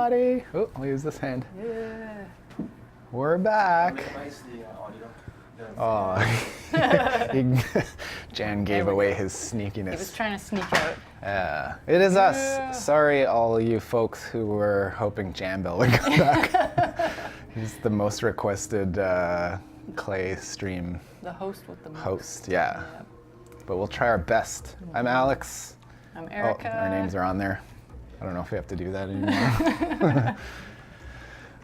everybody. Oh, I'll use this hand. Yeah. We're back. Minimize the audio. Oh, Jan gave away his sneakiness. He was trying to sneak out. It is us. Sorry, all you folks who were hoping Janbel would come back. He's the most requested Klei stream The host with the most. host, yeah. But we'll try our best. I'm Alex. I'm Erica. Oh, our names are on there. I don't know if we have to do that anymore.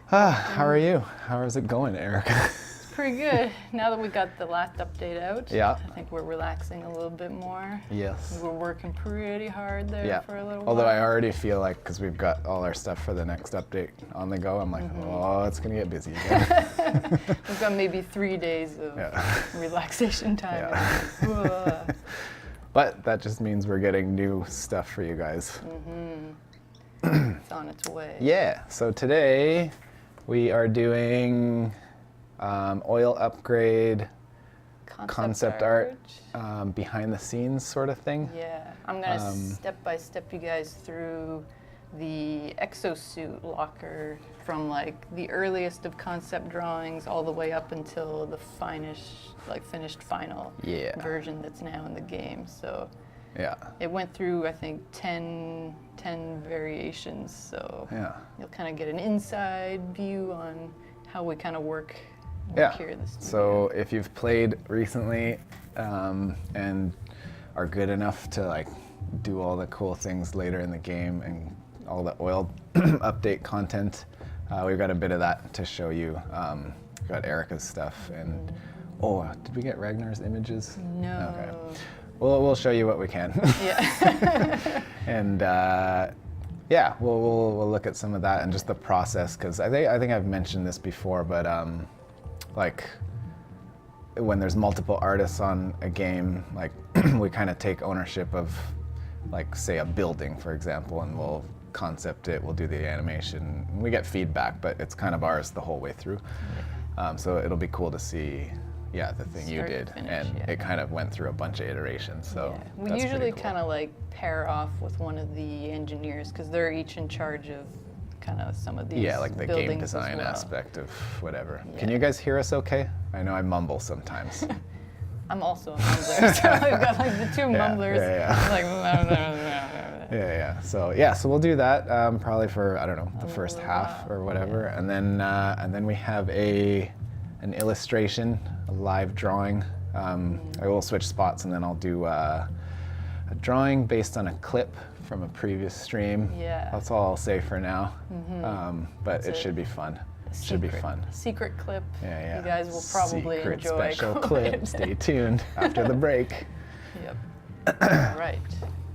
How are you? How is it going, Erica? Pretty good. Now that we got the last update out, Yeah. I think we're relaxing a little bit more. Yes. We were working pretty hard there Yeah. for a little Although while. I already feel like, because we've got all our stuff for the next update on the go, I'm like, oh, it's going to get busy again. We've got maybe 3 days of relaxation time. Yeah. But that just means we're getting new stuff for you guys. It's on its way. Yeah, so today we are doing oil upgrade, concept art, behind the scenes sort of thing. Yeah, I'm gonna step by step you guys through the Exosuit locker from like the earliest of concept drawings all the way up until the finished final version that's now in the game. So yeah, it went through I think 10 variations. So you'll kind of get an inside view on how we kind of work here at the studio. So if you've played recently and are good enough to like do all the cool things later in the game and all the oil update content, we've got a bit of that to show you. We've got Erica's stuff and did we get Ragnar's images? No. Okay. We'll show you what we can. Yeah. And we'll look at some of that and just the process, because I think I've mentioned this before, but like when there's multiple artists on a game, like we kind of take ownership of, like, say a building, for example, and we'll concept it, we'll do the animation, and we get feedback, but it's kind of ours the whole way through. So it'll be cool to see, the thing you did, and it kind of went through a bunch of iterations. So we that's usually cool. kind of like pair off with one of the engineers because they're each in charge of kind of some of these like the game design aspect of whatever. Can you guys hear us okay? I know I mumble sometimes. I'm also a mumbler, so I've got like the two mumblers. So we'll do that probably for, I don't know, the first half or whatever, and then we have an illustration, a live drawing. I will switch spots, and then I'll do a drawing based on a clip from a previous stream. Yeah. That's all I'll say for now. But it should be fun. Secret clip. Yeah. You guys will probably Secret enjoy. Special clip. Stay tuned after the break. Yep. All right.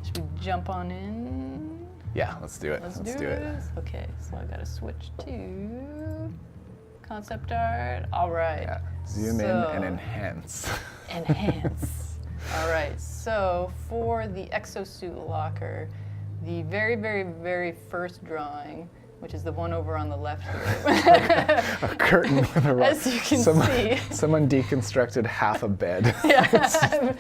Should we jump on in? Yeah, let's do it. Let's do it. Okay, so I gotta switch to concept art. All right. Yeah. Zoom in and enhance. Enhance. All right. So for the Exosuit locker, the very, very, very first drawing, which is the one over on the left here. A curtain with a rock. As you can see. Someone deconstructed half a bed. Yeah.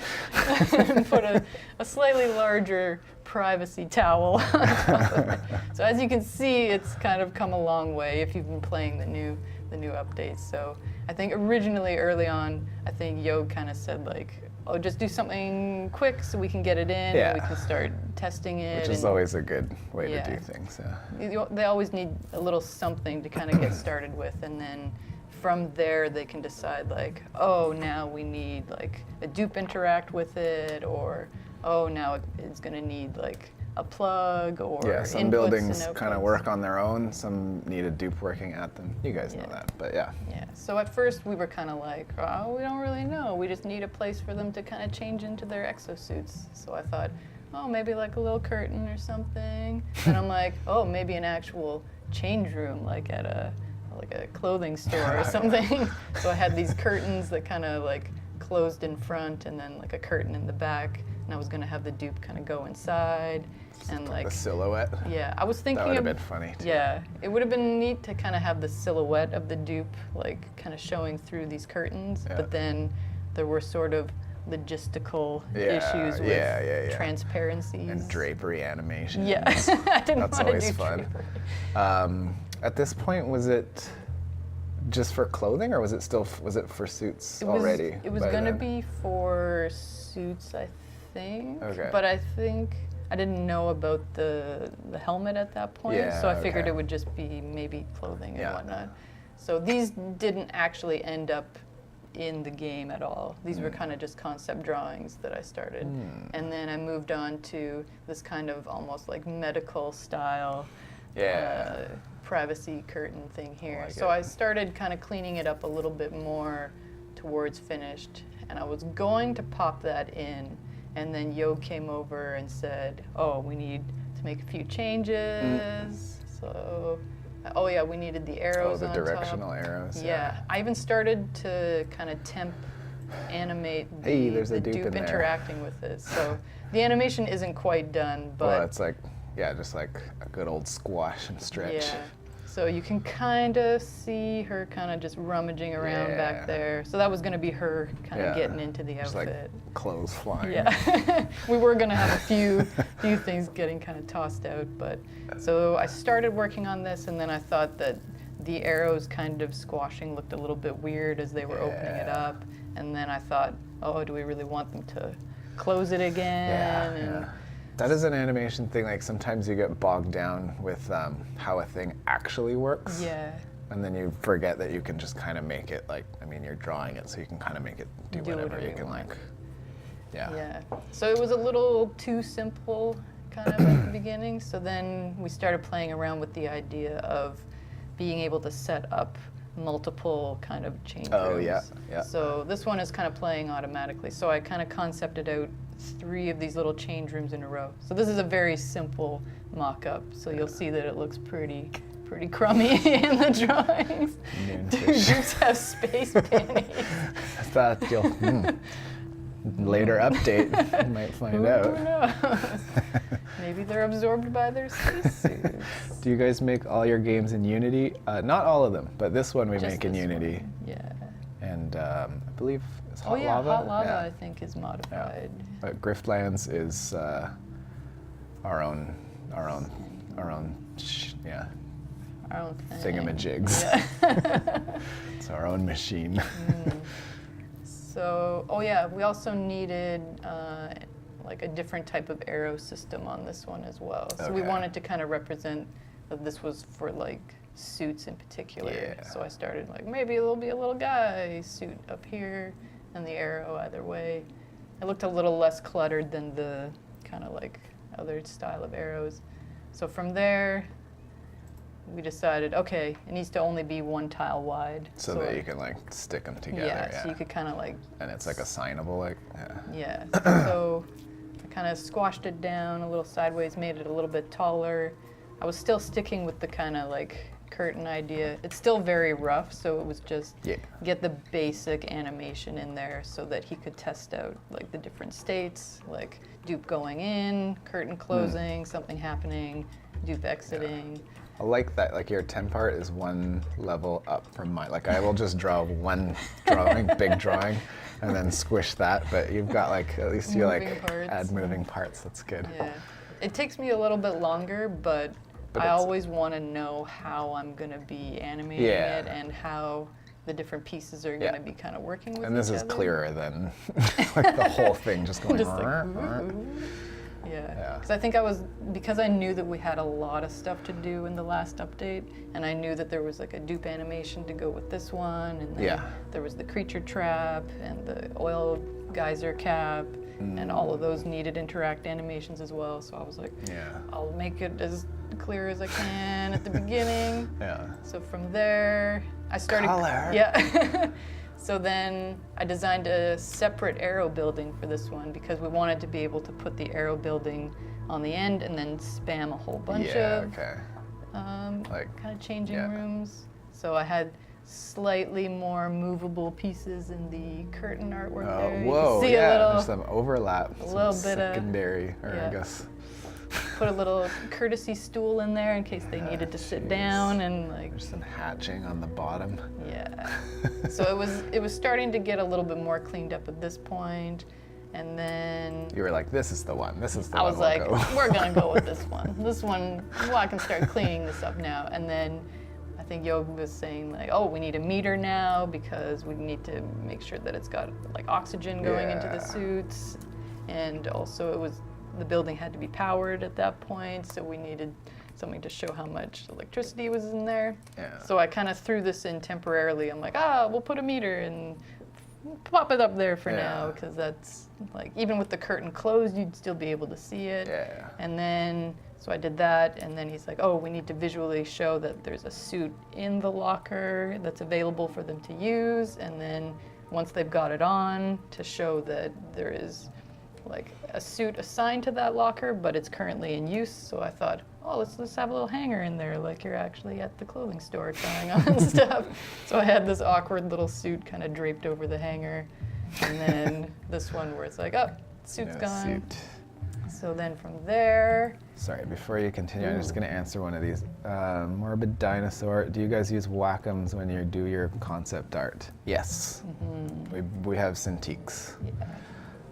And put a slightly larger privacy towel on top of it. So as you can see, it's kind of come a long way if you've been playing the new updates. So I think originally early on, I think Yog kind of said like, oh, just do something quick so we can get it in and we can start testing it. Which is always a good way to do things. They always need a little something to kind of get started with, and then from there they can decide like, oh, now we need like a dupe interact with it, or oh, now it's going to need like a plug or some buildings kind of work on their own, some need a dupe working at them. You guys know that, but yeah. So at first we were kind of like, oh, we don't really know. We just need a place for them to kind of change into their exosuits. So I thought, oh, maybe like a little curtain or something. And I'm like, oh, maybe an actual change room, like at a clothing store or something. So I had these curtains that kind of like closed in front and then like a curtain in the back. And I was going to have the dupe kind of go inside. And like the silhouette. Yeah, I was thinking that would have been funny too. Yeah, it would have been neat to kind of have the silhouette of the dupe like kind of showing through these curtains, but then there were sort of logistical Yeah, issues with yeah. transparencies. And drapery animation. Yeah, I didn't That's want to always do fun. drapery. At this point, was it just for clothing, or was it for suits already? It was by going to then? be for suits, I think. Okay. But I think I didn't know about the helmet at that point, Yeah, so I figured okay. it would just be maybe clothing Yeah. and whatnot. So these didn't actually end up in the game at all. These were kind of just concept drawings that I started. And then I moved on to this kind of almost like medical style Yeah. privacy curtain thing here. like So it. I started kind of cleaning it up a little bit more towards finished, and I was going to pop that in, and then Yo came over and said, oh, we need to make a few changes. So, oh yeah, we needed the arrows the on directional top. arrows. Yeah, I even started to kind of temp animate Hey, there's the a dupe dupe in there. interacting with it. So the animation isn't quite done, but Well, it's like, yeah, just like a good old squash and stretch. yeah. So you can kind of see her kind of just rummaging around Yeah. back there. So that was going to be her kind of Yeah. getting into the Just outfit. like clothes flying. Yeah, we were gonna have a few things getting kind of tossed out, but so I started working on this, and then I thought that the arrows kind of squashing looked a little bit weird as they were opening it Yeah. up, and then I thought, oh, do we really want them to close it again? Yeah, And yeah. That is an animation thing. Like sometimes you get bogged down with how a thing actually works. yeah, And then you forget that you can just kind of make it like, I mean, you're drawing it, so you can kind of make it do whatever you can want. like. Yeah. Yeah. So it was a little too simple kind of at the beginning. So then we started playing around with the idea of being able to set up multiple kind of change Oh, rooms. yeah, yeah. So this one is kind of playing automatically. So I kind of concepted out 3 of these little change rooms in a row. So this is a very simple mock-up. So you'll see that it looks pretty crummy in the drawings. Moonfish. Dupes have space panties. I thought you'll later update, you might find Who out. knows? Maybe they're absorbed by their spacesuits. Do you guys make all your games in Unity? Not all of them, but this one we Just make in this Unity. one. Yeah. And I believe it's Hot Oh yeah, Lava. Hot Lava Yeah. I think is modified. But Griftlands is our own, yeah, Our own thing. thingamajigs. Yeah. It's our own machine. So, oh yeah, we also needed like a different type of arrow system on this one as well. So we Okay. wanted to kind of represent that this was for like suits in particular. Yeah. So I started like maybe there'll be a little guy suit up here and the arrow either way. It looked a little less cluttered than the kind of like other style of arrows. So from there, we decided, okay, it needs to only be 1 tile wide. So that you can like stick them together. yeah, so you could kind of like, And it's like assignable, like, yeah. yeah. So I kind of squashed it down a little sideways, made it a little bit taller. I was still sticking with the kind of like curtain idea. It's still very rough, so it was just Yeah. get the basic animation in there so that he could test out like the different states, like dupe going in, curtain closing, something happening, dupe exiting. I like that, like your 10 part is 1 level up from mine. Like I will just draw 1 drawing, big drawing, and then squish that, but you've got like, at least you Moving like parts. add moving parts, that's good. Yeah. It takes me a little bit longer, but I it's- always want to know how I'm going to be animating Yeah. it and how the different pieces are Yeah. going to be kind of working with And this each is other. clearer than like the whole thing just going Just like, "Rrr, rrr." ooh. Yeah. Yeah. Because I think because I knew that we had a lot of stuff to do in the last update, and I knew that there was like a dupe animation to go with this one, and then Yeah. there was the creature trap and the oil geyser cap, and all of those needed interact animations as well. So I was like, Yeah. I'll make it as clear as I can at the beginning. Yeah. So from there, I started. Color. Yeah. So then I designed a separate arrow building for this one because we wanted to be able to put the arrow building on the end and then spam a whole bunch Yeah, of okay. Like, kind of changing yeah. rooms. So I had slightly more movable pieces in the curtain artwork there. You can Whoa, see yeah, a little, there's some overlap, some little bit of- secondary, or yeah. I guess. put a little courtesy stool in there in case they needed to sit down and like. There's some hatching on the bottom. Yeah. So it was starting to get a little bit more cleaned up at this point, and then You were like, this is the one. This is the I one. was like, we'll go. we're gonna go with this one. This one, well, I can start cleaning this up now. And then I think Yog was saying like, oh, we need a meter now because we need to make sure that it's got like oxygen going into the suits, and also the building had to be powered at that point, so we needed something to show how much electricity was in there. Yeah. So I kind of threw this in temporarily. I'm like, we'll put a meter and pop it up there for now, because that's like, even with the curtain closed, you'd still be able to see it. Yeah. And then, so I did that, and then he's like, oh, we need to visually show that there's a suit in the locker that's available for them to use, and then once they've got it on, to show that there is like a suit assigned to that locker, but it's currently in use. So I thought, oh, let's have a little hanger in there, like you're actually at the clothing store trying on stuff. So I had this awkward little suit kind of draped over the hanger, and then this one where it's like, oh, suit's gone. Suit. So then from there. Sorry, before you continue, I'm just going to answer one of these. Morbid Dinosaur, do you guys use Wacom's when you do your concept art? Yes. We have Cintiqs.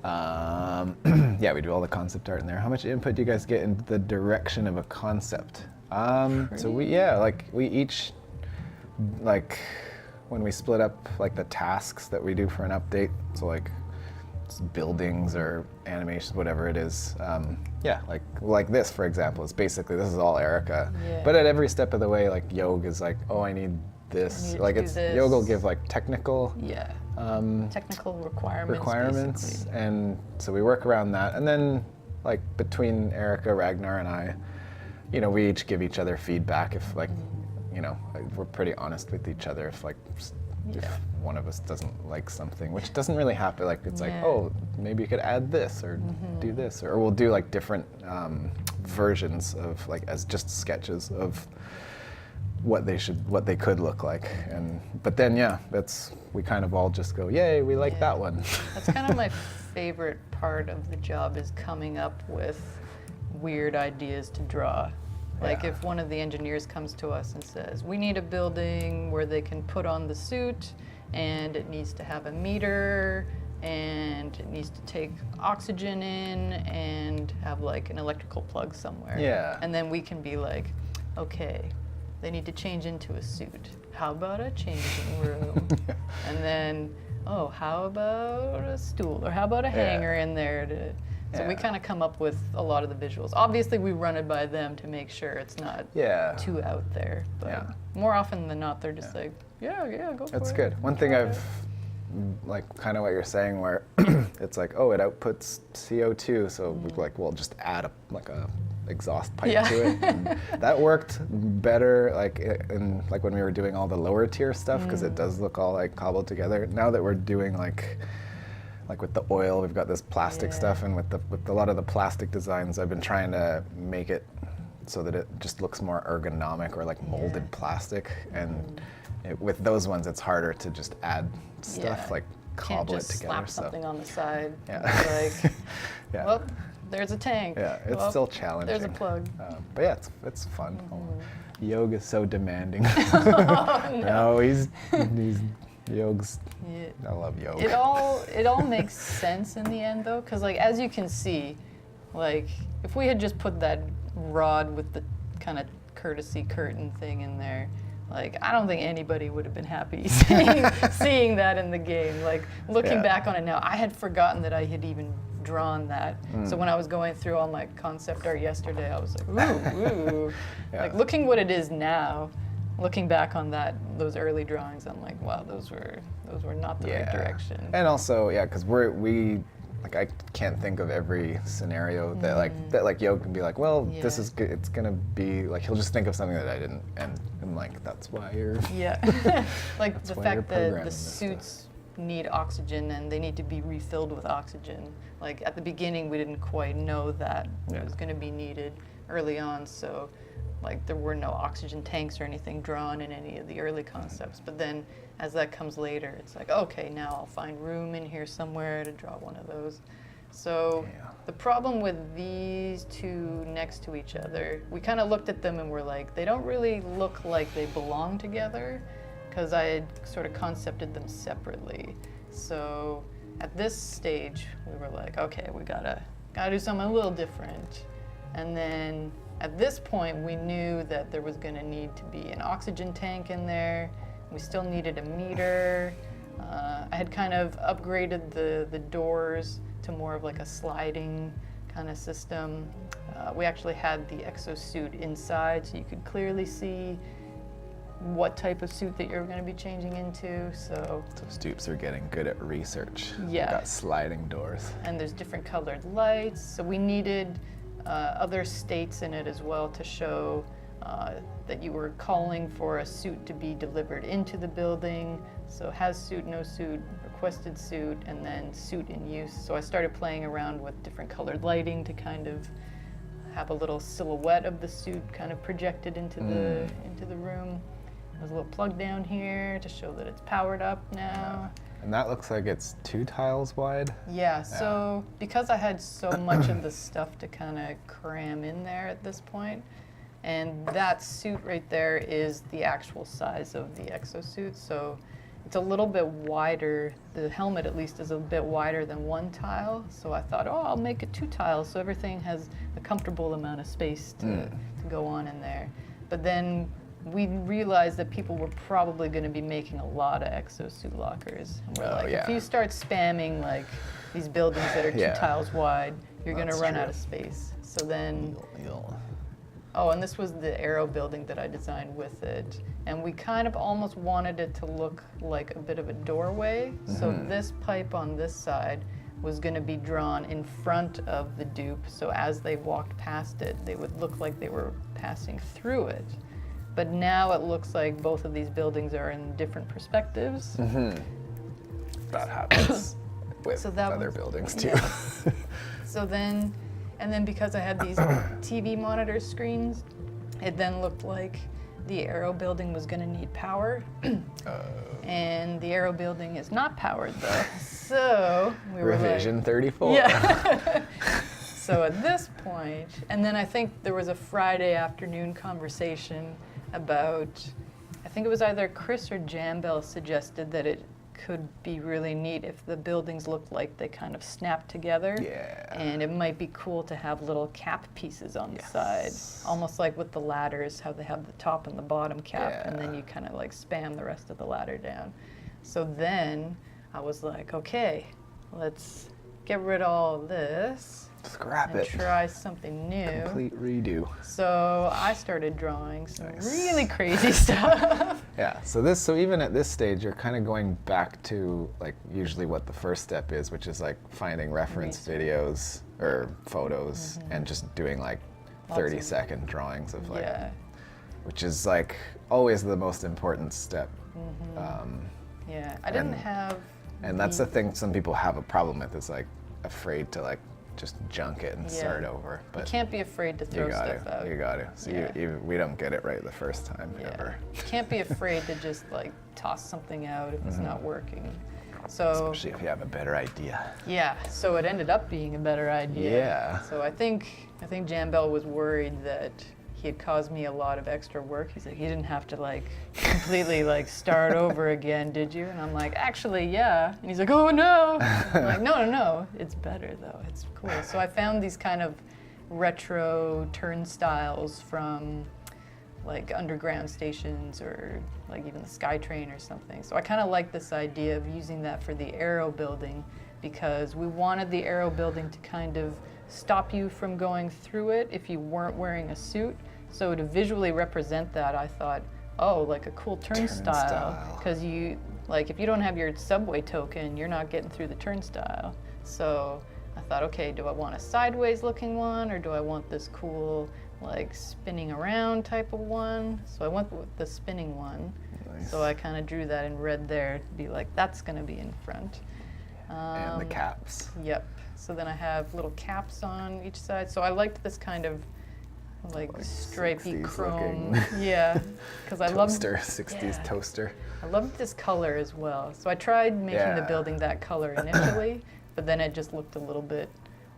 Yeah, we do all the concept art in there. How much input do you guys get in the direction of a concept? So we each, like, when we split up like the tasks that we do for an update, so like buildings or animations, whatever it is, yeah, like this, for example, it's basically, this is all Erica. Yeah. But at every step of the way, like Yog is like, oh, I need this. Like it's, Yog will give like technical technical requirements basically. And so we work around that, and then like between Erica, Ragnar, and I, you know, we each give each other feedback if like, you know, we're pretty honest with each other if like if one of us doesn't like something, which doesn't really happen, like it's like, oh, maybe you could add this or do this, or we'll do like different versions of like as just sketches of what they could look like. And but then we kind of all just go, yay, we like that one. That's kind of my favorite part of the job, is coming up with weird ideas to draw. Like if one of the engineers comes to us and says, we need a building where they can put on the suit, and it needs to have a meter, and it needs to take oxygen in, and have like an electrical plug somewhere. Yeah. And then we can be like, okay, they need to change into a suit. How about a changing room? And then, oh, how about a stool? Or how about a hanger in there to... So we kind of come up with a lot of the visuals. Obviously, we run it by them to make sure it's not too out there. But more often than not, they're just like, go for it. That's good. One thing I've, like kind of what you're saying, where it's like, oh, it outputs CO2, so we'll just add a exhaust pipe to it. And that worked better, like like when we were doing all the lower tier stuff, because it does look all like cobbled together. Now that we're doing like with the oil, we've got this plastic stuff, and with a lot of the plastic designs, I've been trying to make it so that it just looks more ergonomic, or like molded plastic. And with those ones, it's harder to just add stuff, like cobble it together. Slap something on the side. Like, well, there's a tank. Yeah, it's still challenging. There's a plug. But yeah, it's fun. Yog is so demanding. No, no, he's Yog's. I love Yog. It all makes sense in the end, though, because like as you can see, like if we had just put that rod with the kind of courtesy curtain thing in there, like I don't think anybody would have been happy seeing that in the game. Like looking back on it now, I had forgotten that I had even drawn that. So when I was going through all my concept art yesterday, I was like, ooh. Like looking what it is now. Looking back on those early drawings, I'm like, wow, those were not the right direction. And also, because we like, I can't think of every scenario that like Yog can be like, well, this is good. It's gonna be like, he'll just think of something that I didn't, and I'm like, that's why you're like the fact that the suits need oxygen and they need to be refilled with oxygen. Like at the beginning, we didn't quite know that it was going to be needed early on, so. Like there were no oxygen tanks or anything drawn in any of the early concepts. But then as that comes later, it's like, okay, now I'll find room in here somewhere to draw one of those. So Yeah. the problem with these two next to each other, we kind of looked at them and we're like, they don't really look like they belong together, because I had sort of concepted them separately. So at this stage, we were like, okay, we gotta do something a little different. And then at this point, we knew that there was gonna need to be an oxygen tank in there. We still needed a meter. I had kind of upgraded the doors to more of like a sliding kind of system. We actually had the exosuit inside, so you could clearly see what type of suit that you're going to be changing into. So Stoops are getting good at research. Yeah. We got sliding doors. and there's different colored lights, so we needed other states in it as well to show that you were calling for a suit to be delivered into the building. So has suit, no suit, requested suit, and then suit in use. So I started playing around with different colored lighting to kind of have a little silhouette of the suit kind of projected into the room. There's a little plug down here to show that it's powered up now. And that looks like it's 2 tiles wide. Yeah, so because I had so much of the stuff to kind of cram in there at this point, and that suit right there is the actual size of the exosuit, so it's a little bit wider. The helmet, at least, is a bit wider than 1 tile, so I thought, oh, I'll make it 2 tiles so everything has a comfortable amount of space to go on in there. But then we realized that people were probably going to be making a lot of exosuit lockers. And we're like, if you start spamming like these buildings that are 2 tiles wide, you're going to run out of space. So then, oh, and this was the aero building that I designed with it. And we kind of almost wanted it to look like a bit of a doorway. So this pipe on this side was going to be drawn in front of the dupe. So as they walked past it, they would look like they were passing through it. But now it looks like both of these buildings are in different perspectives. That happens with So that other was- buildings too. yeah. So then, and then because I had these TV monitor screens, it then looked like the aero building was going to need power. And the aero building is not powered though. So we were Revision like, 34. yeah. So at this point, and then I think there was a Friday afternoon conversation about, I think it was either Chris or Jambell suggested that it could be really neat if the buildings looked like they kind of snapped together. Yeah. And it might be cool to have little cap pieces on the side, almost like with the ladders, how they have the top and the bottom cap, and then you kind of like spam the rest of the ladder down. So then I was like, okay, let's get rid of all this. Scrap and it. try something new. Complete redo. So I started drawing some really crazy stuff. Yeah, so even at this stage, you're kind of going back to like usually what the first step is, which is like finding reference videos or photos and just doing like 30-second drawings of like, which is like always the most important step. Yeah, I didn't have. And that's the thing some people have a problem with, is like afraid to like just junk it and start over. But you can't be afraid to throw stuff out. You got to. So we don't get it right the first time ever. You can't be afraid to just like toss something out if it's not working. So especially if you have a better idea. yeah, so it ended up being a better idea. Yeah. So I think Jambell was worried that he had caused me a lot of extra work. He's like, you didn't have to like completely like start over again, did you? And I'm like, actually, yeah. And he's like, oh no. I'm like, no, it's better though. It's cool. So I found these kind of retro turnstiles from like underground stations or like even the SkyTrain or something. So I kind of like this idea of using that for the aero building, because we wanted the aero building to kind of stop you from going through it if you weren't wearing a suit. So to visually represent that, I thought, oh, like a cool turnstile, because you, like if you don't have your subway token, you're not getting through the turnstile. So I thought, okay, do I want a sideways looking one, or do I want this cool like spinning around type of one? So I went with the spinning one. Nice. So I kind of drew that in red there to be like, that's gonna be in front. And the caps. Yep. So then I have little caps on each side. So I liked this kind of like stripy 60s chrome. looking. Yeah, because I loved 60s toaster. I loved this color as well. So I tried making the building that color initially, but then it just looked a little bit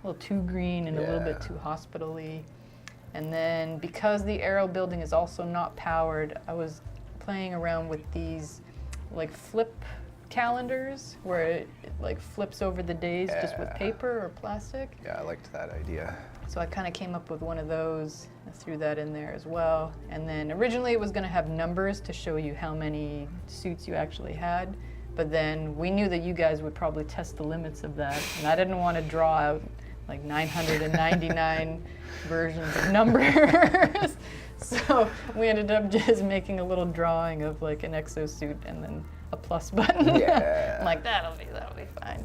little too green and a little bit too hospital-y. And then because the Aero building is also not powered, I was playing around with these like flip calendars where it like flips over the days just with paper or plastic. Yeah, I liked that idea. So I kind of came up with one of those. I threw that in there as well. And then originally it was going to have numbers to show you how many suits you actually had. But then we knew that you guys would probably test the limits of that. And I didn't want to draw out like 999 versions of numbers. So we ended up just making a little drawing of like an exosuit and then a plus button. Yeah. I'm like, that'll be fine.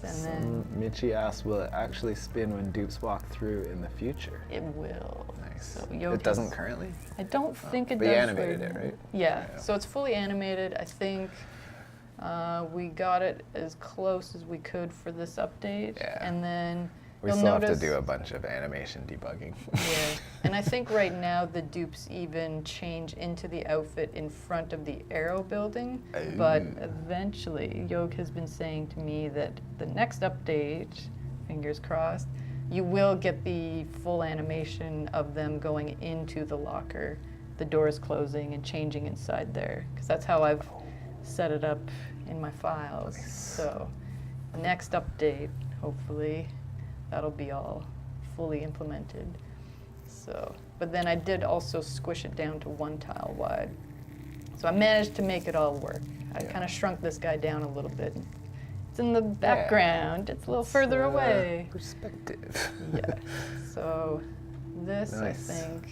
And then Mitchie asked, will it actually spin when dupes walk through in the future? it will. Nice. So It doesn't currently? I don't think it But does. you animated it, right? Yeah. Yeah. So it's fully animated. I think we got it as close as we could for this update. Yeah. And then We you'll still notice, have to do a bunch of animation debugging. Yeah. And I think right now the dupes even change into the outfit in front of the Aero building. But eventually, Yog has been saying to me that the next update, fingers crossed, you will get the full animation of them going into the locker, the doors closing and changing inside there. Because that's how I've set it up in my files. So next update, hopefully, that'll be all fully implemented. So, but then I did also squish it down to 1 tile wide. So I managed to make it all work. I kind of shrunk this guy down a little bit. It's in the background. It's a little further away. Perspective. Yeah. So this, Nice. I think,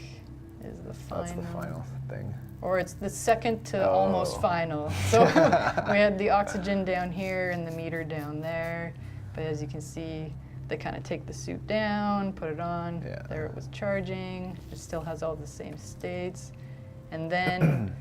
is the final. That's the final thing. Or it's the second to almost final. So we had the oxygen down here and the meter down there. But as you can see, they kind of take the suit down, put it on. Yeah. There it was charging. It still has all the same states. And then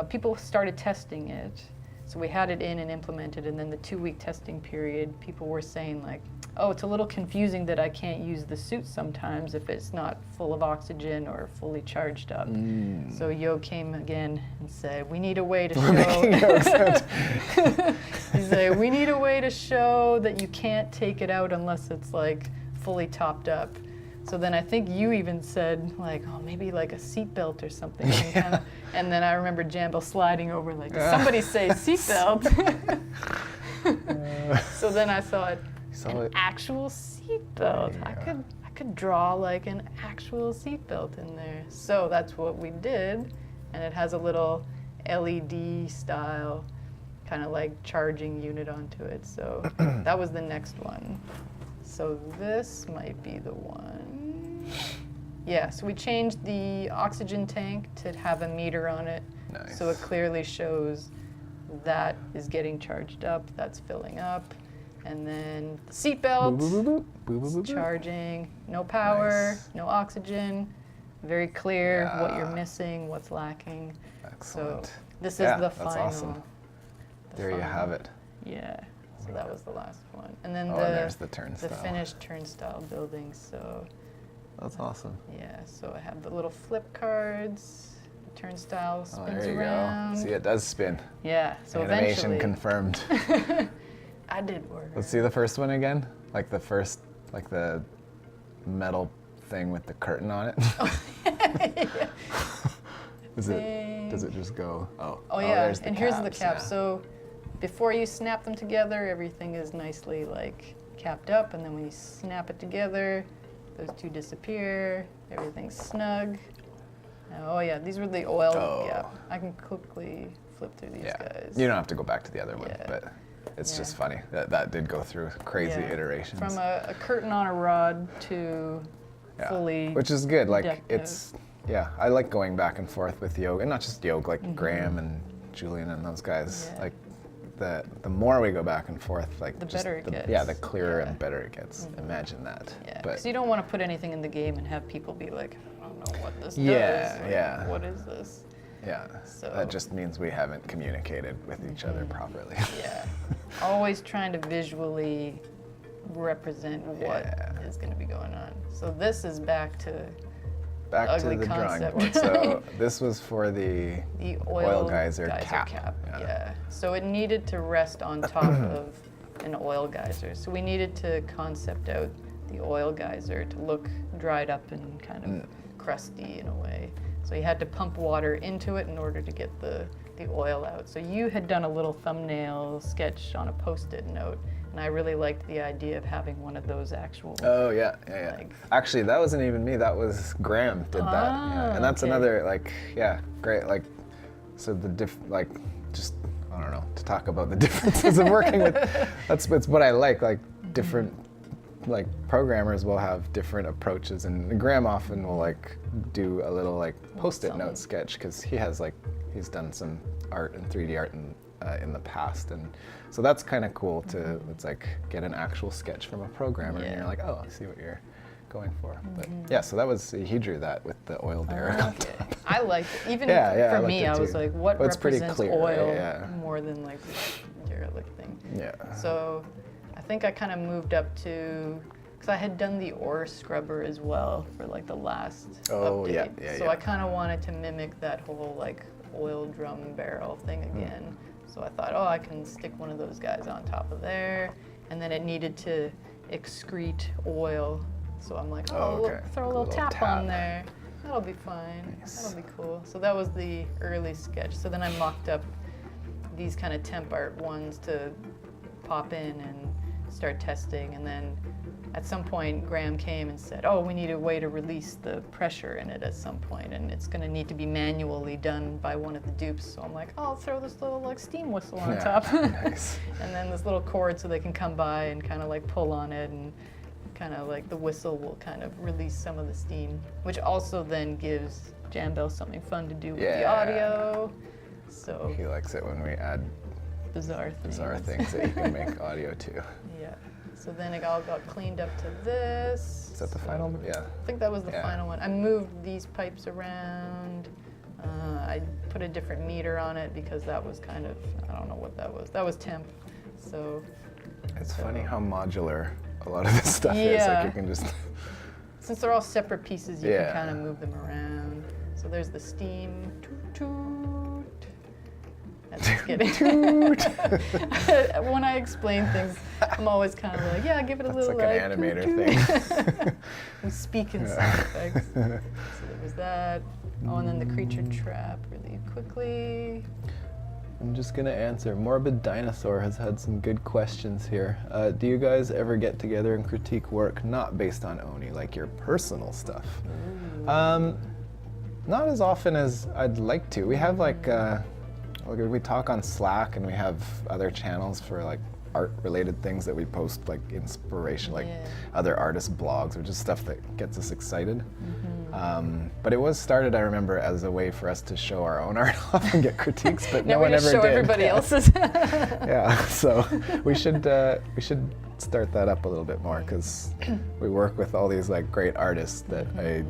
people started testing it. So we had it in and implemented, and then the 2-week testing period, people were saying like, oh, it's a little confusing that I can't use the suit sometimes if it's not full of oxygen or fully charged up. So Yo came again and said, we need a way to show. He said, we need a way to show that you can't take it out unless it's like fully topped up. So then I think you even said like, oh, maybe like a seatbelt or something. And then I remember Jambo sliding over like, did somebody say seatbelt? So then I thought, an actual seatbelt. I could draw like an actual seatbelt in there. So that's what we did, and it has a little LED style kind of like charging unit onto it. So that was the next one. So this might be the one. Yeah, so we changed the oxygen tank to have a meter on it. Nice. So it clearly shows that is getting charged up, that's filling up. And then the seatbelt, charging, no power, Nice. no oxygen, very clear what you're missing, what's lacking. Excellent. So this is the that's final. awesome. There you have it. Yeah, so that was the last one. And then Oh, and there's the turnstile. the finished turnstile building, so That's awesome. yeah, so I have the little flip cards, the turnstile Oh, spins there you around. go. See, it does spin. Yeah, so Animation eventually, confirmed. I did work. Let's see the first one again. Like the first, like the metal thing with the curtain on it. Yeah. Does it just go? Oh yeah, there's the and here's the caps, cap. yeah. So before you snap them together, everything is nicely like capped up, and then when you snap it together, those two disappear. Everything's snug. Oh yeah, these were the oil cap. I can quickly flip through these guys. You don't have to go back to the other one, Yeah. but it's Yeah. just funny that did go through crazy Yeah. iterations. From a curtain on a rod to fully which is good. Like decked it's I like going back and forth with Yog, and not just Yog, like Graham and Julian and those guys. Yeah. Like the more we go back and forth, like The just better it gets. Yeah, the clearer Yeah. and better it gets. Imagine that. Yeah, But because you don't want to put anything in the game and have people be like, I don't know what this Yeah, does. Like, yeah. What is this? yeah, So- that just means we haven't communicated with each other properly. Yeah. Always trying to visually represent what Yeah. is going to be going on. So this is back to Back to ugly the drawing concept. board. So this was for the the oil geyser geyser cap. Yeah. Yeah. So it needed to rest on top of an oil geyser. So we needed to concept out the oil geyser to look dried up and kind of crusty in a way. So you had to pump water into it in order to get the oil out. So you had done a little thumbnail sketch on a Post-it note, and I really liked the idea of having one of those actual. Oh yeah. Like, actually, that wasn't even me. That was Graham did that. Yeah. And that's another great So just I don't know, to talk about the differences of working with. That's what I like different. Like programmers will have different approaches, and Graham often will do a little Post-it note sketch because he's done some art and 3D art in the past, and so that's kind of cool to get an actual sketch from a programmer, and you're like, oh, I see what you're going for. But yeah, so that was he drew that with the oil derrick on top. I liked it. Even for me, I was like, what represents oil more than the derelict thing? Yeah. So I think I kind of moved up to, because I had done the ore scrubber as well for the last update. So I kind of wanted to mimic that whole oil drum barrel thing again. So I thought, I can stick one of those guys on top of there, and then it needed to excrete oil. So I'm like, throw a little tap on there. That'll be fine. Nice. That'll be cool. So that was the early sketch. So then I mocked up these kind of temp art ones to pop in and start testing, and then at some point Graham came and said, we need a way to release the pressure in it at some point, and it's going to need to be manually done by one of the dupes. So I'm like, I'll throw this little steam whistle on top. Nice. And then this little cord so they can come by and kind of pull on it, and kind of the whistle will kind of release some of the steam, which also then gives Jambell something fun to do with the audio. So he likes it when we add bizarre things that you can make audio to. Yeah. So then it all got cleaned up to this. Is that the final? Yeah. I think that was the final one. I moved these pipes around. I put a different meter on it because that was kind of, I don't know what that was. That was temp. So. It's funny how modular a lot of this stuff is. You can just. Since they're all separate pieces, you can kind of move them around. So there's the steam. Toot, toot. That's kidding. When I explain things, I'm always kind of like, give it a little like an animator thing. We speak in sound effects. So there was that. And then the creature trap really quickly. I'm just going to answer. Morbid Dinosaur has had some good questions here. Do you guys ever get together and critique work not based on Oni, like your personal stuff? Not as often as I'd like to. We have we talk on Slack, and we have other channels for art-related things that we post, inspiration, other artists' blogs, or just stuff that gets us excited. But it was started, I remember, as a way for us to show our own art off and get critiques, but no one ever did. Show everybody else's. So we should start that up a little bit more, because we work with all these great artists that I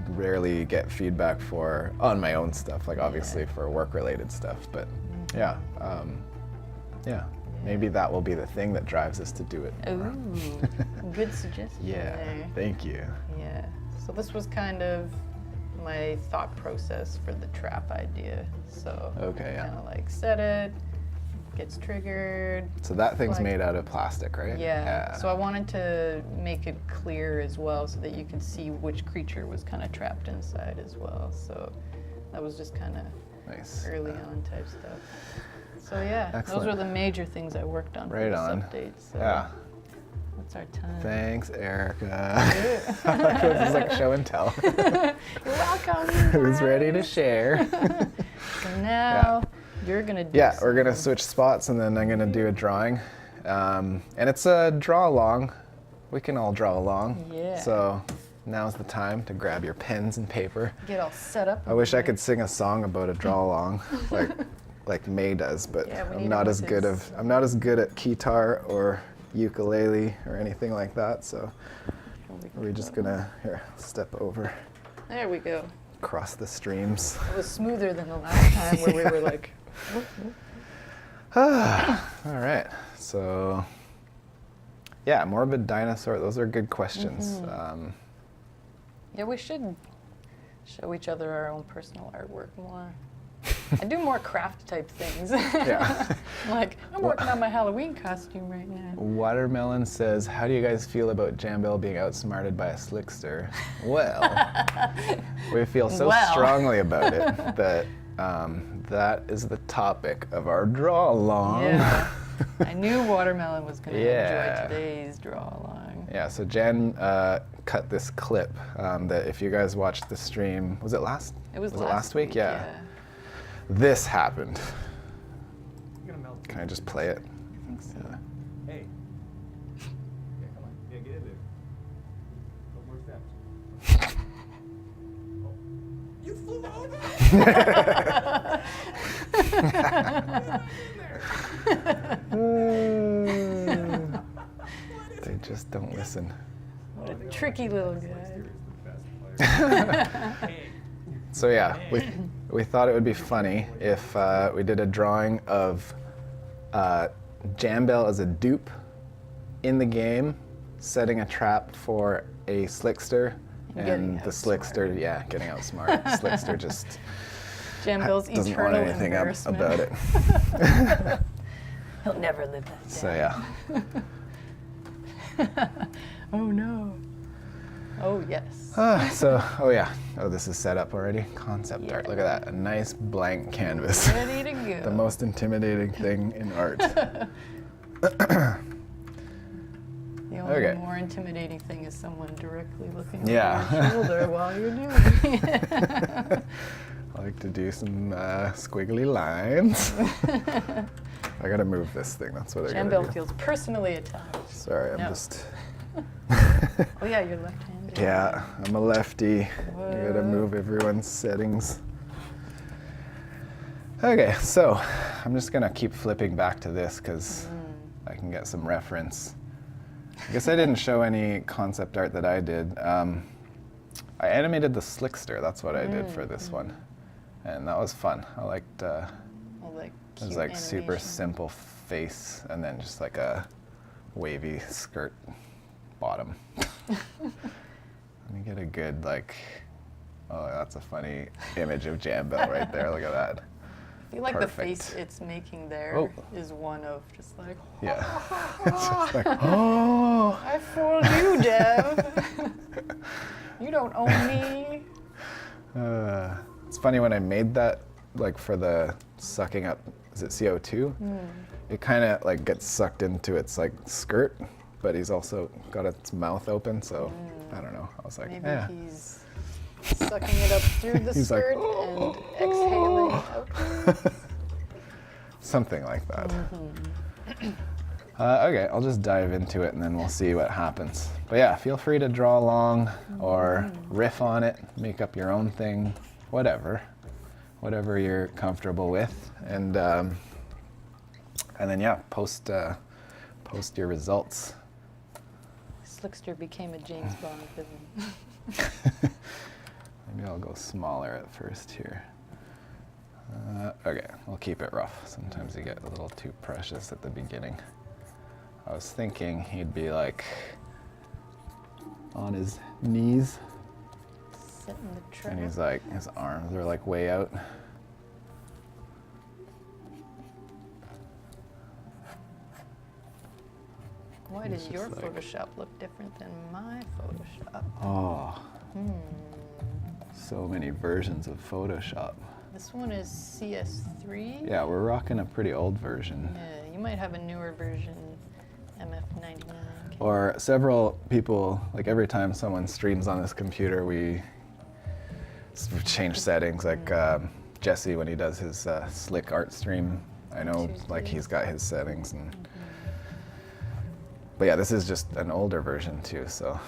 rarely get feedback for on my own stuff, obviously for work-related stuff, but maybe that will be the thing that drives us to do it. Ooh, good suggestion there. Thank you. Yeah, so this was kind of my thought process for the trap idea. So kind of set it, gets triggered. So that thing's made out of plastic, right? Yeah. So I wanted to make it clear as well so that you could see which creature was kind of trapped inside as well. So that was just kind of early on type stuff. So excellent. Those were the major things I worked on for this update. So that's our time. Thanks, Erica. This is like show and tell. You're welcome. Who's ready to share? So now you're gonna do. Yeah, we're gonna switch spots, and then I'm gonna do a drawing, and it's a draw along. We can all draw along. Yeah. So now's the time to grab your pens and paper. Get all set up. I wish I could sing a song about a draw along, like May does, but I'm not as good at guitar or ukulele or anything like that. So we're just gonna step over. There we go. Cross the streams. It was smoother than the last time where we were like. All right. So Morbid Dinosaur. Those are good questions. Yeah, we should show each other our own personal artwork more. I do more craft type things. Yeah. Like, I'm working on my Halloween costume right now. Watermelon says, how do you guys feel about Jambell being outsmarted by a slickster? Well, we feel so strongly about it that that is the topic of our draw along. Yeah. I knew Watermelon was going to enjoy today's draw along. Yeah, so Jan cut this clip that if you guys watched the stream, was it last? It was last week? Yeah. This happened. Can I just play it? I think so. Yeah. Hey. Yeah, come on. Yeah, get in there. Couple more steps. Oh. You flew over! They just don't listen. What a tricky little guy. So yeah, we thought it would be funny if we did a drawing of Jambell as a dupe in the game, setting a trap for a slickster, and the slickster, getting outsmarted. Slickster just Jambell's doesn't eternal want anything embarrassment. about it. He'll never live that down. So yeah. Oh no. Oh yes. Oh, this is set up already. Concept art. Look at that. A nice blank canvas. Ready to go. The most intimidating thing in art. The only more intimidating thing is someone directly looking over your shoulder while you're doing it. I like to do some squiggly lines. I gotta move this thing. That's what I gotta do. Jambell feels personally attacked. Sorry, I'm just. Oh yeah, you're left-handed. Yeah, I'm a lefty. Whoa. I gotta move everyone's settings. Okay, so I'm just gonna keep flipping back to this because I can get some reference. I guess I didn't show any concept art that I did. I animated the slickster. That's what I did for this one, and that was fun. I liked. It was like super simple face, and then just like a wavy skirt bottom. Let me get a good oh, that's a funny image of Jambell right there. Look at that. I feel like the face it's making there is one of just like, yeah. It's just like, oh. I fooled you, Dev. You don't own me. It's funny when I made that, for the sucking up, is it CO2? It kind of gets sucked into its skirt, but he's also got its mouth open, so I don't know. I was like, maybe he's sucking it up through the skirt and exhaling out. Something like that. Okay, I'll just dive into it and then we'll see what happens. But yeah, feel free to draw along or riff on it, make up your own thing, whatever you're comfortable with, and then yeah, post your results. Slickster became a James Bond villain. Maybe I'll go smaller at first here. Okay, we'll keep it rough. Sometimes you get a little too precious at the beginning. I was thinking he'd be on his knees. Setting the trap. And he's his arms are way out. Why does your Photoshop look different than my Photoshop? Oh. So many versions of Photoshop. This one is CS3? Yeah, we're rocking a pretty old version. Yeah, you might have a newer version, MF99. Or several people, every time someone streams on this computer, we change settings. Jesse, when he does his slick art stream, I know he's got his settings. And but yeah, this is just an older version too, so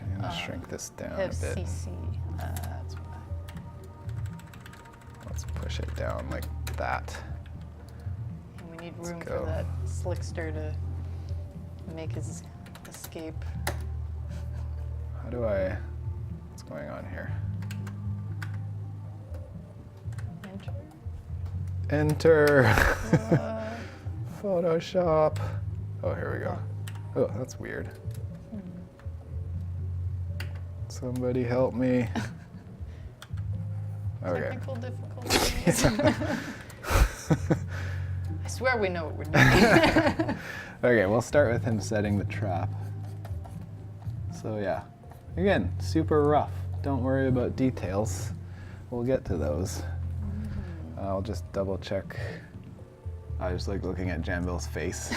I'm gonna shrink this down a bit. CC, that's why. Let's push it down like that. And we need room for that slickster to make his escape. What's going on here? Enter. Photoshop. Oh, here we go. Oh, that's weird. Somebody help me. Okay. Technical difficulties. scaffolding. I swear we know what we're doing. Okay, we'll start with him setting the trap. So yeah, again, super rough. Don't worry about details. We'll get to those. I'll just double check. I just like looking at Jambel's face.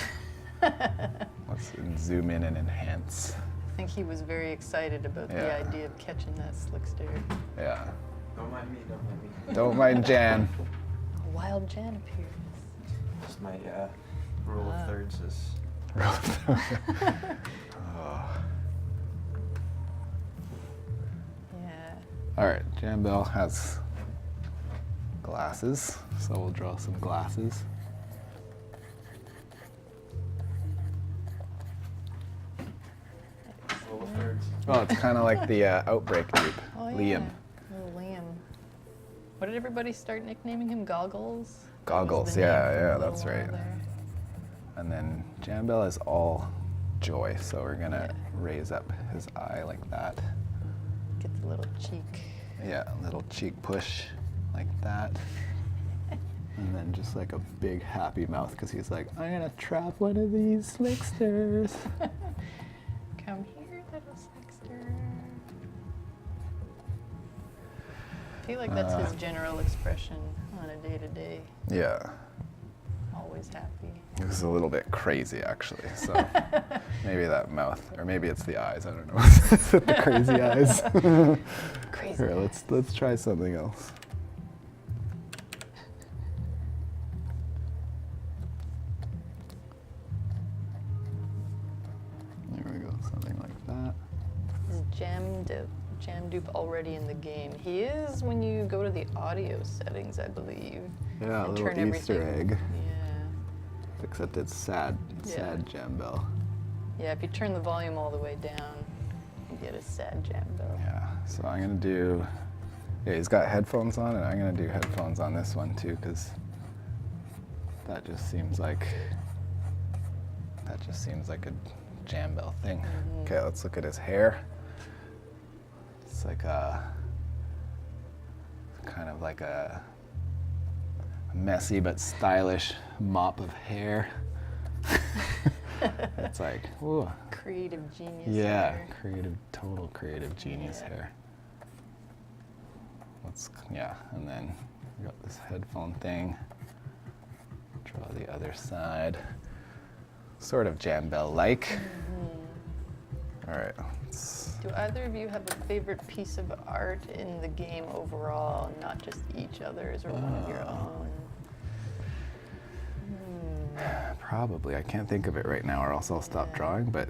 Let's zoom in and enhance. I think he was very excited about the Yeah. idea of catching that slickster. Yeah. Don't mind me, don't mind me. Don't mind Jan. A wild Jan appears. Just my rule of thirds is Oh. Yeah. All right, Jambel has glasses, so we'll draw some glasses. rule of thirds. Oh, it's kind of like the Outbreak dupe, Oh, Liam. yeah. Little Liam. What did everybody start nicknaming him? Goggles? That was Goggles, the name yeah, for a yeah, little that's while right. there. And then Jambel is all joy, so we're gonna Yeah. raise up his eye like that. Get the little cheek. Yeah, little cheek push like that. And then just like a big happy mouth because he's like, I'm gonna trap one of these slicksters. Come here, little slickster. I feel like that's his general expression on a day-to-day. Yeah, Always happy. it was a little bit crazy actually. So maybe that mouth, or maybe it's the eyes. I don't know. Is it the crazy eyes? Crazy. Here, let's try something else. There we go, something like that. Is Jam Dupe already in the game? He is when you go to the audio settings, I believe. Yeah, a and little turn Easter everything. egg. Yeah. Except it's sad Jambel. Yeah, if you turn the volume all the way down, you get a sad Jambo. Yeah, so I'm gonna do, yeah, he's got headphones on, and I'm gonna do headphones on this one too, because that just seems like a Jambel thing. Okay, let's look at his hair. It's like kind of like a messy but stylish mop of hair. It's like, ooh. Creative genius. Yeah, there. total creative genius hair. And then we got this headphone thing. Draw the other side. Sort of Jambel-like. All right, Do either of you have a favorite piece of art in the game overall, not just each other's or one of your own? probably. I can't think of it right now, or else I'll stop drawing. But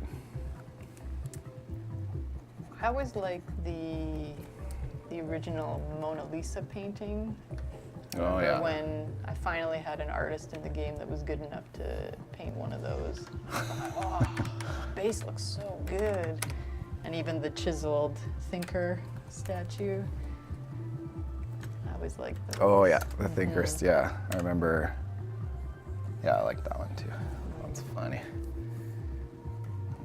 I always like the original Mona Lisa painting. oh yeah, When I finally had an artist in the game that was good enough to paint one of those. Oh, the base looks so good. And even the chiseled thinker statue. I always like those. oh yeah, the Thinkers. Yeah, I remember. Yeah, I like that one too. That's funny.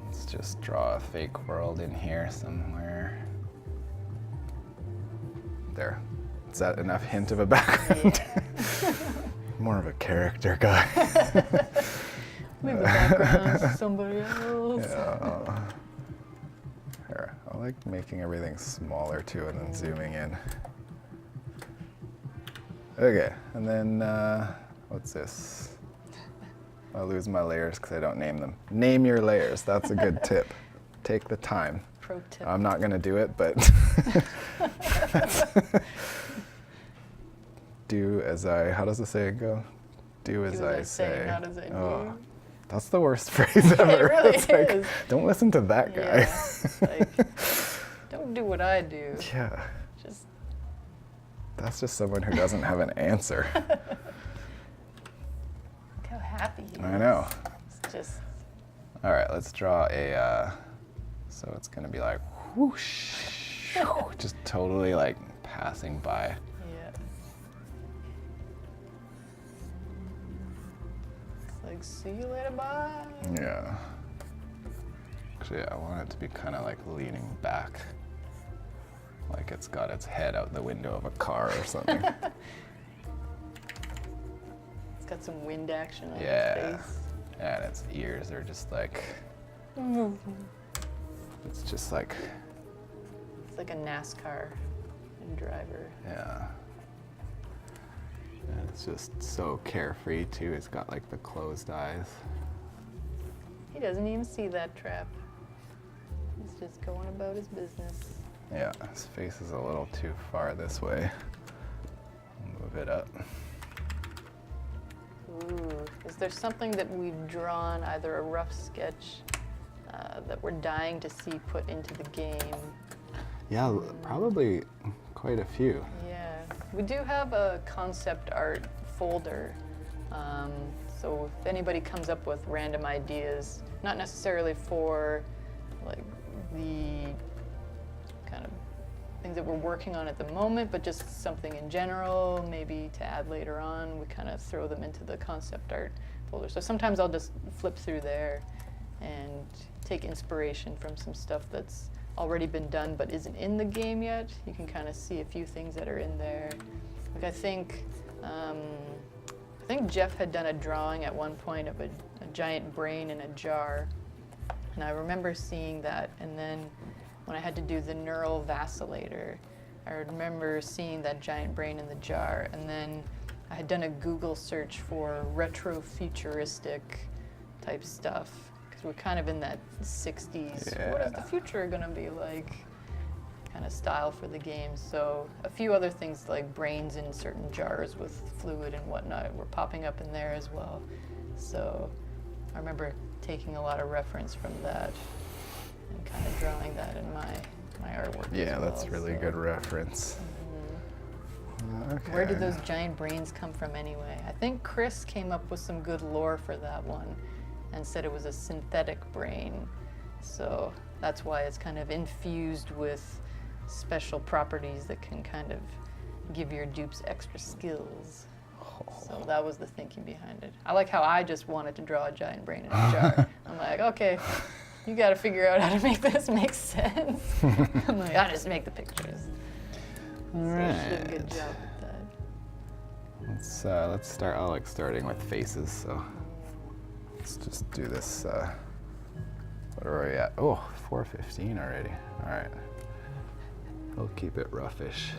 Let's just draw a fake world in here somewhere. There. Is that enough hint of a background? Yeah. More of a character guy. Maybe the background is somebody else. Yeah. Here, I like making everything smaller too and then zooming in. Okay, and then what's this? I lose my layers because I don't name them. Name your layers. That's a good tip. Take the time. Pro tip. I'm not gonna do it, but do as I. How does the saying go? Do as I say. Not as I do. Oh, that's the worst phrase ever. really It's like, is. don't listen to that guy. Yeah, it's like, don't do what I do. Yeah, Just that's just someone who doesn't have an answer. look how happy he is. I know. It's just All right, let's draw a. So it's gonna be like whoosh, just totally like passing by. yeah. It's like see you later, bye. Yeah. Actually, I want it to be kind of like leaning back, like it's got its head out the window of a car or something. got some wind action on Yeah. its face. Yeah, and its ears are just like, it's just like, It's like a NASCAR driver. yeah. And it's just so carefree too. It's got like the closed eyes. He doesn't even see that trap. He's just going about his business. Yeah, his face is a little too far this way. Move it up. Ooh, is there something that we've drawn, either a rough sketch that we're dying to see put into the game? Yeah, probably quite a few. Yeah, we do have a concept art folder. So if anybody comes up with random ideas, not necessarily for like the kind of things that we're working on at the moment, but just something in general, maybe to add later on, we kind of throw them into the concept art folder. So sometimes I'll just flip through there and take inspiration from some stuff that's already been done but isn't in the game yet. You can kind of see a few things that are in there. Like I think Jeff had done a drawing at one point of a giant brain in a jar, and I remember seeing that. And then when I had to do the neural vacillator, I remember seeing that giant brain in the jar. And then I had done a Google search for retro-futuristic type stuff, because we're kind of in that 60s, what is the future going to be like kind of style for the game. So a few other things like brains in certain jars with fluid and whatnot were popping up in there as well. So I remember taking a lot of reference from that and kind of drawing that in my artwork. Yeah, as well, that's really so. good reference. Okay. Where did those giant brains come from anyway? I think Chris came up with some good lore for that one and said it was a synthetic brain. So that's why it's kind of infused with special properties that can kind of give your dupes extra skills. So that was the thinking behind it. I like how I just wanted to draw a giant brain in a jar. I'm like, okay, you got to figure out how to make this make sense. I'm like, I just make the pictures. All So she did a good right. job with that. Let's start. I like starting with faces, so let's just do this. What are we at? Oh, 4:15 already. All right. We'll keep it roughish.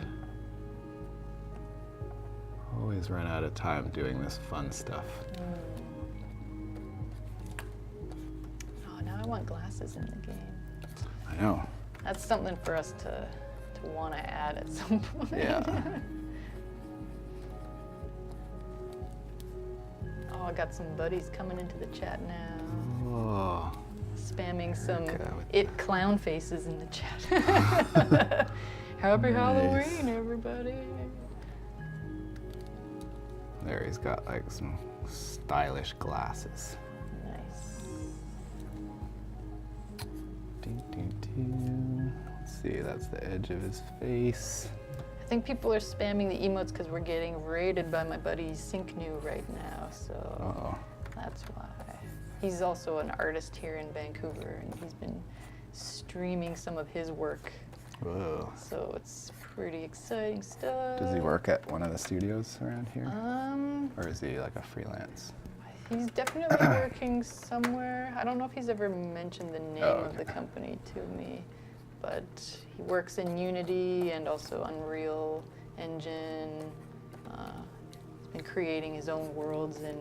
Always run out of time doing this fun stuff. Oh, now I want glasses in the game. I know. That's something for us to want to add at some point. Yeah. Oh, I got some buddies coming into the chat now. Oh. Spamming some Okay. it clown faces in the chat. Happy Halloween, everybody. There, he's got like some stylish glasses. Nice. Ding, ding, ding. Let's see, that's the edge of his face. I think people are spamming the emotes because we're getting raided by my buddy Syncnew right now, so Uh-oh. that's why. He's also an artist here in Vancouver, and he's been streaming some of his work, Whoa. so it's pretty exciting stuff. Does he work at one of the studios around here? Um, Or is he like a freelance? He's definitely working somewhere. I don't know if he's ever mentioned the name of the company to me, but he works in Unity and also Unreal Engine. He's been creating his own worlds in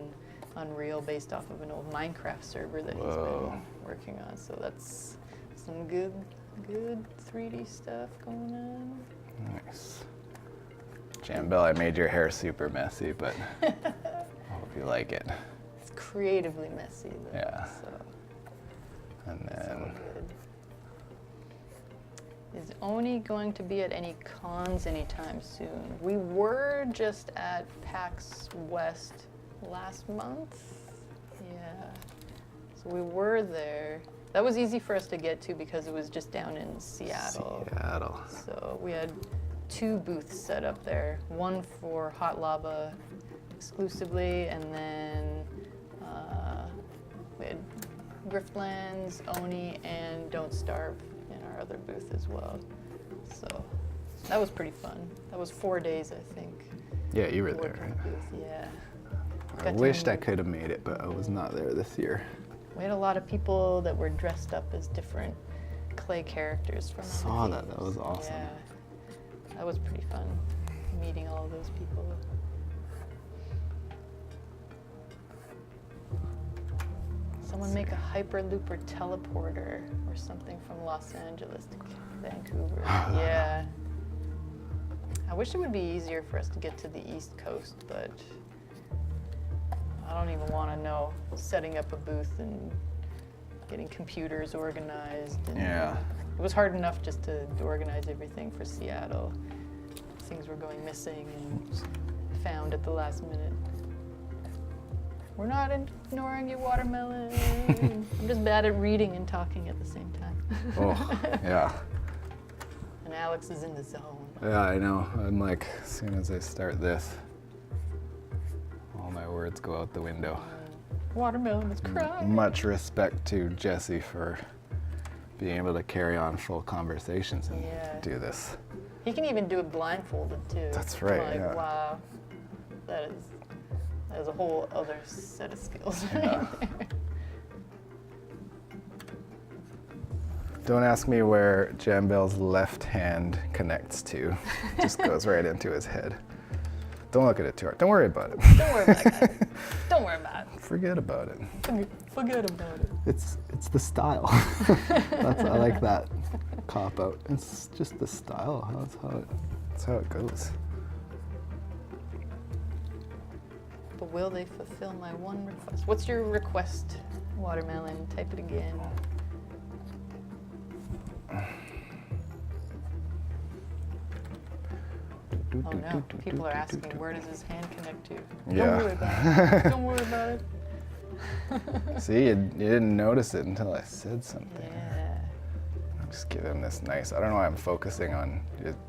Unreal based off of an old Minecraft server that he's been working on. So that's some good 3D stuff going on. Nice. Jambill, I made your hair super messy, but I hope you like it. It's creatively messy though. Yeah. So. And So then, good. Is Oni going to be at any cons anytime soon? We were just at PAX West last month. Yeah. So we were there. That was easy for us to get to because it was just down in Seattle. Seattle. So we had 2 booths set up there. One for Hot Lava exclusively, and then we had Griftlands, Oni, and Don't Starve in our other booth as well. So that was pretty fun. That was 4 days, I think. Yeah, you were there, Working right? the booth, yeah. I wished I could have made it, but I was not there this year. We had a lot of people that were dressed up as different Klei characters from Saw other that. That games. was awesome. Yeah, that was pretty fun, meeting all of those people. Someone make a hyperloop or teleporter or something from Los Angeles to Vancouver. Yeah. I wish it would be easier for us to get to the East Coast, but I don't even want to know setting up a booth and getting computers organized. And Yeah. It was hard enough just to organize everything for Seattle. Things were going missing and found at the last minute. We're not ignoring you, Watermelon. I'm just bad at reading and talking at the same time. Oh, yeah. And Alex is in the zone. Yeah, I know. I'm like, as soon as I start this, all my words go out the window. Watermelon is crying. Much respect to Jesse for being able to carry on full conversations and do this. He can even do it blindfolded too. That's right, Like, yeah. wow. That is a whole other set of skills Yeah. right there. Don't ask me where Jambel's left hand connects to. Just goes right into his head. Don't look at it too hard. Don't worry about it. Don't worry about it, guys. Don't worry about it. Forget about it. Forget about it. It's the style. I like that cop out. It's just the style. That's how it goes. But will they fulfill my one request? What's your request, Watermelon? Type it again. Oh no, people are asking, where does his hand connect to? Yeah. Don't worry about it. Don't worry about it. See, you didn't notice it until I said something. Yeah. Just give him this nice, I don't know why I'm focusing on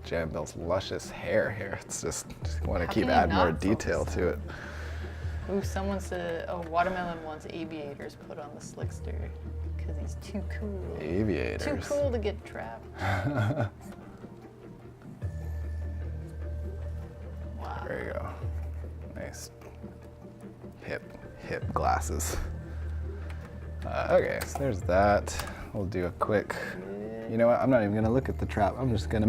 Jambel's luscious hair here. It's just want to How keep can you adding more not detail focus to it. Ooh, someone said, oh, Watermelon wants aviators put on the Slickster because he's too cool. Aviators. Too cool to get trapped. Wow. There you go. Nice hip glasses. Okay, so there's that. We'll do a quick. You know what? I'm not even gonna look at the trap. I'm just gonna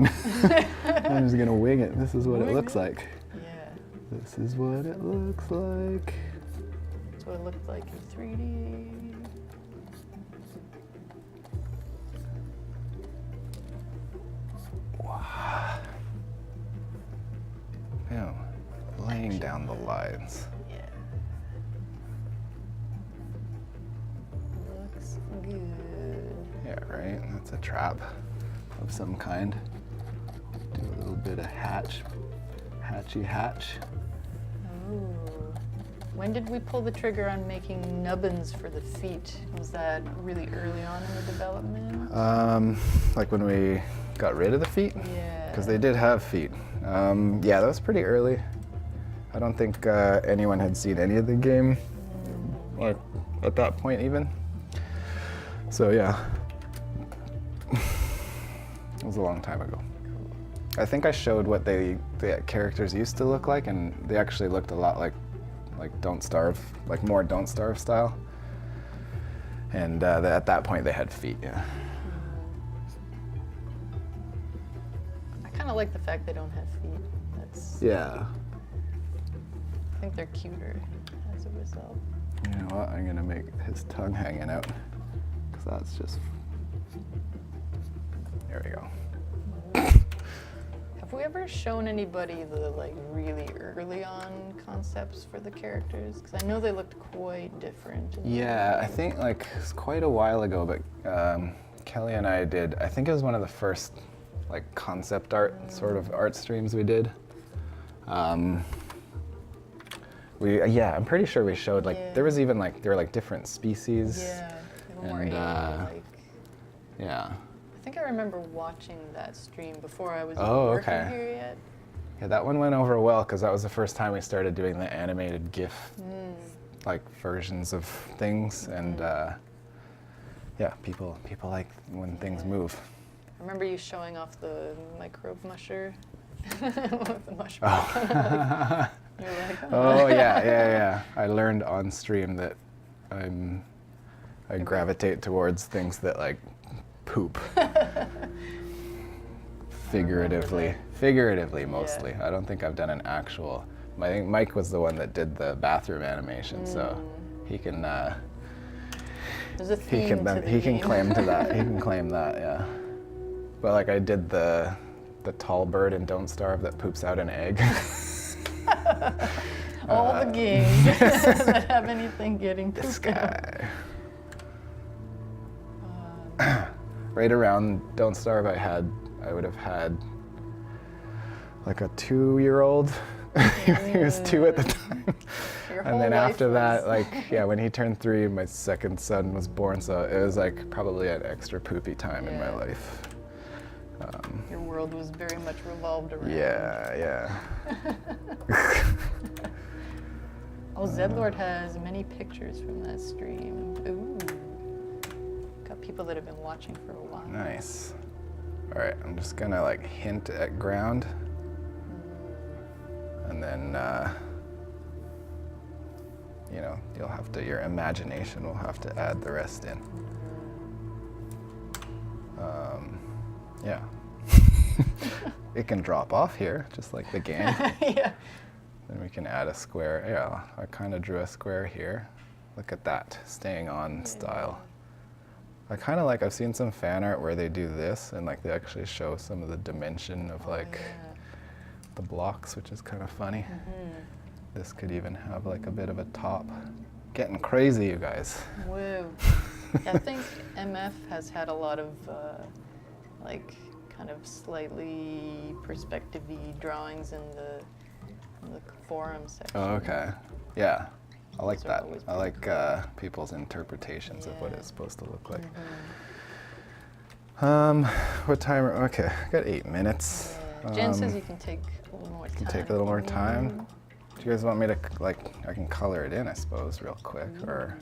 wing it. This is what it looks like. Yeah. This is what it looks like. That's what it looked like in 3D. Wow. Yeah, laying down the lines. Yeah. Looks good. Yeah, right? That's a trap of some kind. Do a little bit of hatchy hatch. Ooh. When did we pull the trigger on making nubbins for the feet? Was that really early on in the development? Like when we got rid of the feet? Yeah. Because they did have feet. Yeah, that was pretty early. I don't think anyone had seen any of the game, or at that point even. So yeah, it was a long time ago. I think I showed what the characters used to look like, and they actually looked a lot like Don't Starve, like more Don't Starve style. And at that point they had feet, yeah. I kind of like the fact they don't have feet. That's. Yeah. I think they're cuter as a result. You know what? I'm gonna make his tongue hanging out, because that's just. There we go. Have we ever shown anybody the like really early on concepts for the characters? Because I know they looked quite different. Yeah, I think like it's quite a while ago, but Kelly and I did. I think it was one of the first like concept art sort of art streams we did. I'm pretty sure we showed like there was even like there were like different species. Yeah, they were more and alien-like. yeah. I think I remember watching that stream before I was Oh, working okay. here yet. Yeah, that one went over well because that was the first time we started doing the animated GIF like versions of things, and yeah, people like when things move. I remember you showing off the microbe musher. With the mushroom. You're like, Oh yeah. I learned on stream that I gravitate towards things that like poop. Figuratively mostly. I don't think I've done an actual. I think Mike was the one that did the bathroom animation, so he can. There's a theme to the He can game. claim to that. He can claim that, yeah. But like I did the tall bird in Don't Starve that poops out an egg. All the games that have anything getting This pooped out. guy. Right around Don't Starve, I would have had like a 2-year-old. He was 2 at the time. Your And whole then life after was- that, like, yeah, when he turned 3, my second son was born, so it was like probably an extra poopy time in my Yeah. life. Your world was very much revolved around. Yeah. Oh, Zedlord has many pictures from that stream. Ooh. Got people that have been watching for a while. Nice. All right, I'm just gonna like hint at ground. And then, you know, your imagination will have to add the rest in. Yeah. It can drop off here, just like the game. Yeah. Then we can add a square. Yeah, I kind of drew a square here. Look at that, staying on style. I kind of like, I've seen some fan art where they do this and like they actually show some of the dimension of like the blocks, which is kind of funny. This could even have like a bit of a top. Getting crazy, you guys. Whoa. I think MF has had a lot of like kind of slightly perspective-y drawings in the forum section. Oh, okay. Yeah, I like Those are that. always I pretty like people's interpretations of what Yeah. it's supposed to look like. What time? Okay, I got 8 minutes. Yeah. Jen says you can take a little more time. Can take a little more if you time. need. Do you guys want me to like? I can color it in, I suppose, real quick, or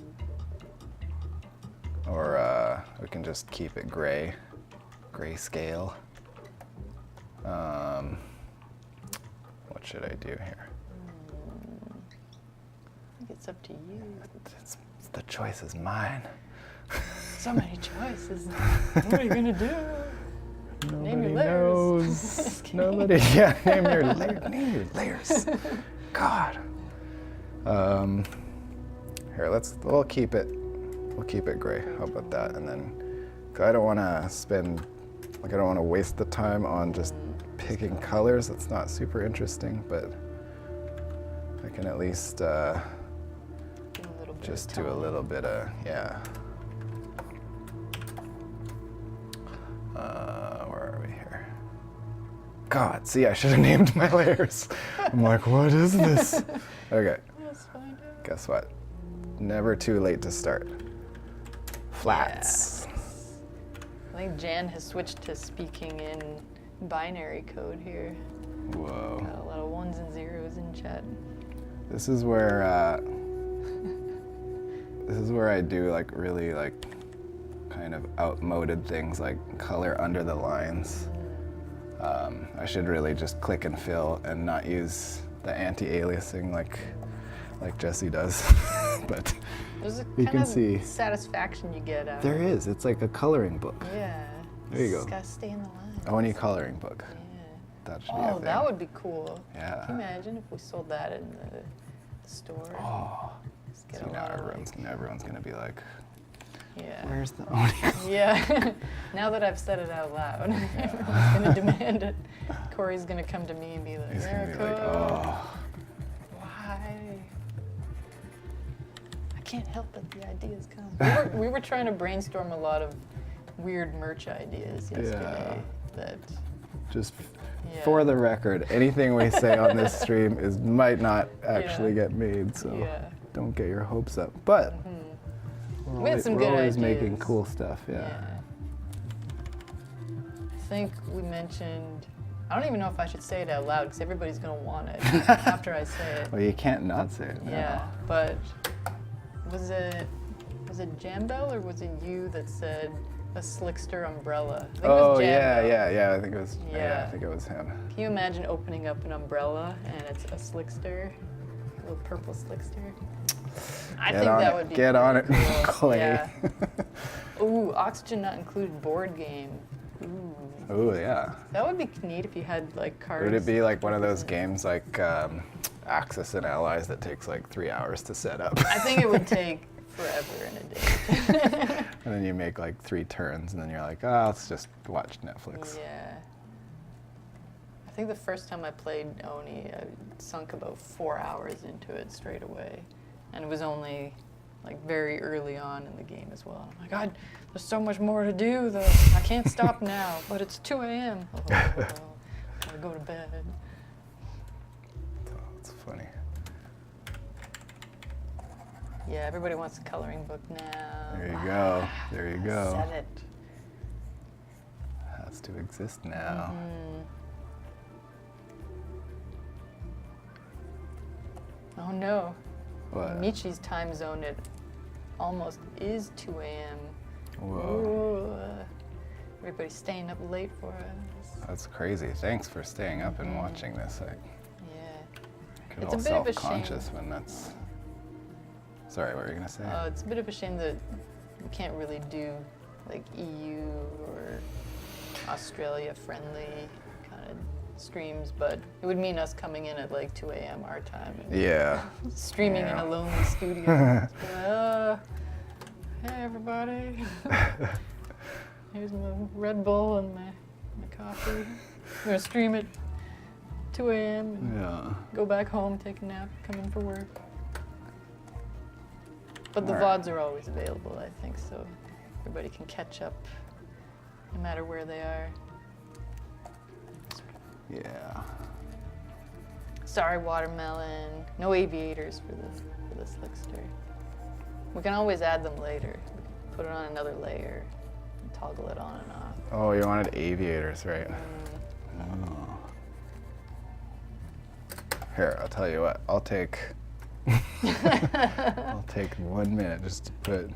we can just keep it grayscale. What should I do here? I think it's up to you. The choice is mine. So many choices. What are you gonna do? Name your Nobody layers. knows. Just kidding. Nobody. Yeah, name your layers. God. Here, we'll keep it gray. How about that? And then, 'cause I don't want to waste the time on just picking colors. That's not super interesting, but I can at least Do a little bit just of do a tone. little bit of, yeah. Where are we here? God, see, I should have named my layers. I'm like, what is this? Okay, Let's find out. guess what? Never too late to start. Flats. I think Jan has switched to speaking in binary code here. Whoa. Got a lot of 1s and 0s in chat. This is where I do like really like kind of outmoded things like color under the lines. I should really just click and fill and not use the anti-aliasing like Jesse does. But There's a You kind can of see. satisfaction you get out there of it. is. It's like a coloring book. Yeah. There you Just go. gotta stay in the line. A Oni coloring book. Yeah. That should be a Oh, thing. that would be cool. Yeah. Can you imagine if we sold that in the store? Oh. Just get So a now lot of, everyone's gonna be like, yeah. where's the Oni? Yeah. Now that I've said it out loud, everyone's gonna demand it. Corey's gonna come to me and be like, He's gonna be like, Erica, oh. why? I can't help it, the ideas come. We were trying to brainstorm a lot of weird merch ideas yesterday. That Just Yeah. for the record, anything we say on this stream might not actually Yeah. get made, so Yeah. don't get your hopes up. But We had some we're good always making ideas. cool stuff, yeah. I think we mentioned. I don't even know if I should say it out loud because everybody's gonna want it after I say it. Well, you can't not say it now. Yeah, but was it Jambel or was it you that said a Slickster umbrella. I think it Oh was Jam, yeah, though. yeah. I think it was. Yeah. Yeah. I think it was him. Can you imagine opening up an umbrella and it's a Slickster, a little purple Slickster? I think that would be Get on it, pretty cool. Klei. Yeah. Ooh, oxygen not included board game. Ooh. Oh yeah. That would be neat if you had like cards. Would it be like one of those games like Axis and Allies that takes like 3 hours to set up? I think it would take forever in a day. And then you make like 3 turns, and then you're like, oh, let's just watch Netflix. Yeah. I think the first time I played Oni, I sunk about 4 hours into it straight away. And it was only like very early on in the game as well. I'm like, God, there's so much more to do though. I can't stop now, but it's 2 a.m. Oh, gotta go to bed. That's funny. Yeah, everybody wants a coloring book now. There you go. There you go. Said it. Has to exist now. Oh no. What? Michi's time zone, it almost is 2 a.m. Whoa. Ooh. Everybody's staying up late for us. That's crazy. Thanks for staying up and watching this. I Yeah. get It's all a bit of a self-conscious shame. when that's. Sorry, what were you gonna say? It's a bit of a shame that we can't really do like EU or Australia friendly kind of streams, but it would mean us coming in at like 2 a.m. our time and Yeah. streaming in Yeah. a lonely studio. Hey everybody. Here's my Red Bull and my coffee. I'm gonna stream at 2 a.m. and Yeah. go back home, take a nap, come in for work. But the Alright. VODs are always available, I think, so everybody can catch up no matter where they are. Yeah. Sorry, watermelon. No aviators for the Slickster. We can always add them later. We can put it on another layer and toggle it on and off. Oh, you wanted aviators, right? Mm. Oh. Here, I'll tell you what. I'll take 1 minute just to put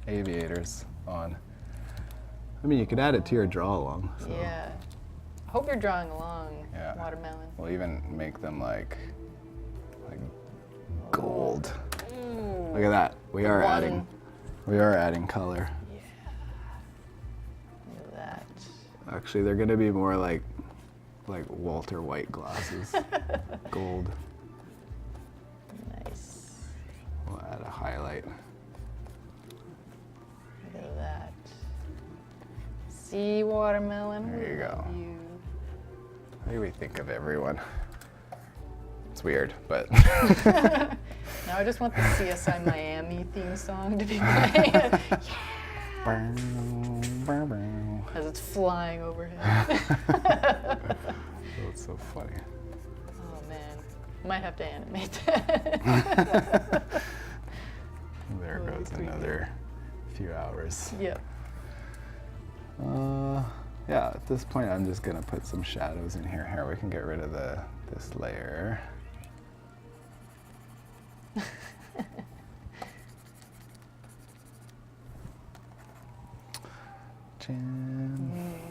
aviators on. I mean, you could add it to your draw along. So. Yeah. I hope you're drawing along, Yeah. watermelon. We'll even make them like gold. Ooh. Look at that. We are One. adding color. Yeah. Look at that. Actually, they're gonna be more like Walter White glasses. Gold. Nice. We'll add a highlight. Look at that. See, watermelon. There you we go. love you. How do we think of everyone? It's weird, but Now I just want the CSI Miami theme song to be playing as it's flying overhead. That's so funny. Oh man, might have to animate that. There Oh, goes creepy. another few hours. Yep. Yeah, at this point I'm just gonna put some shadows in here. Here, we can get rid of this layer.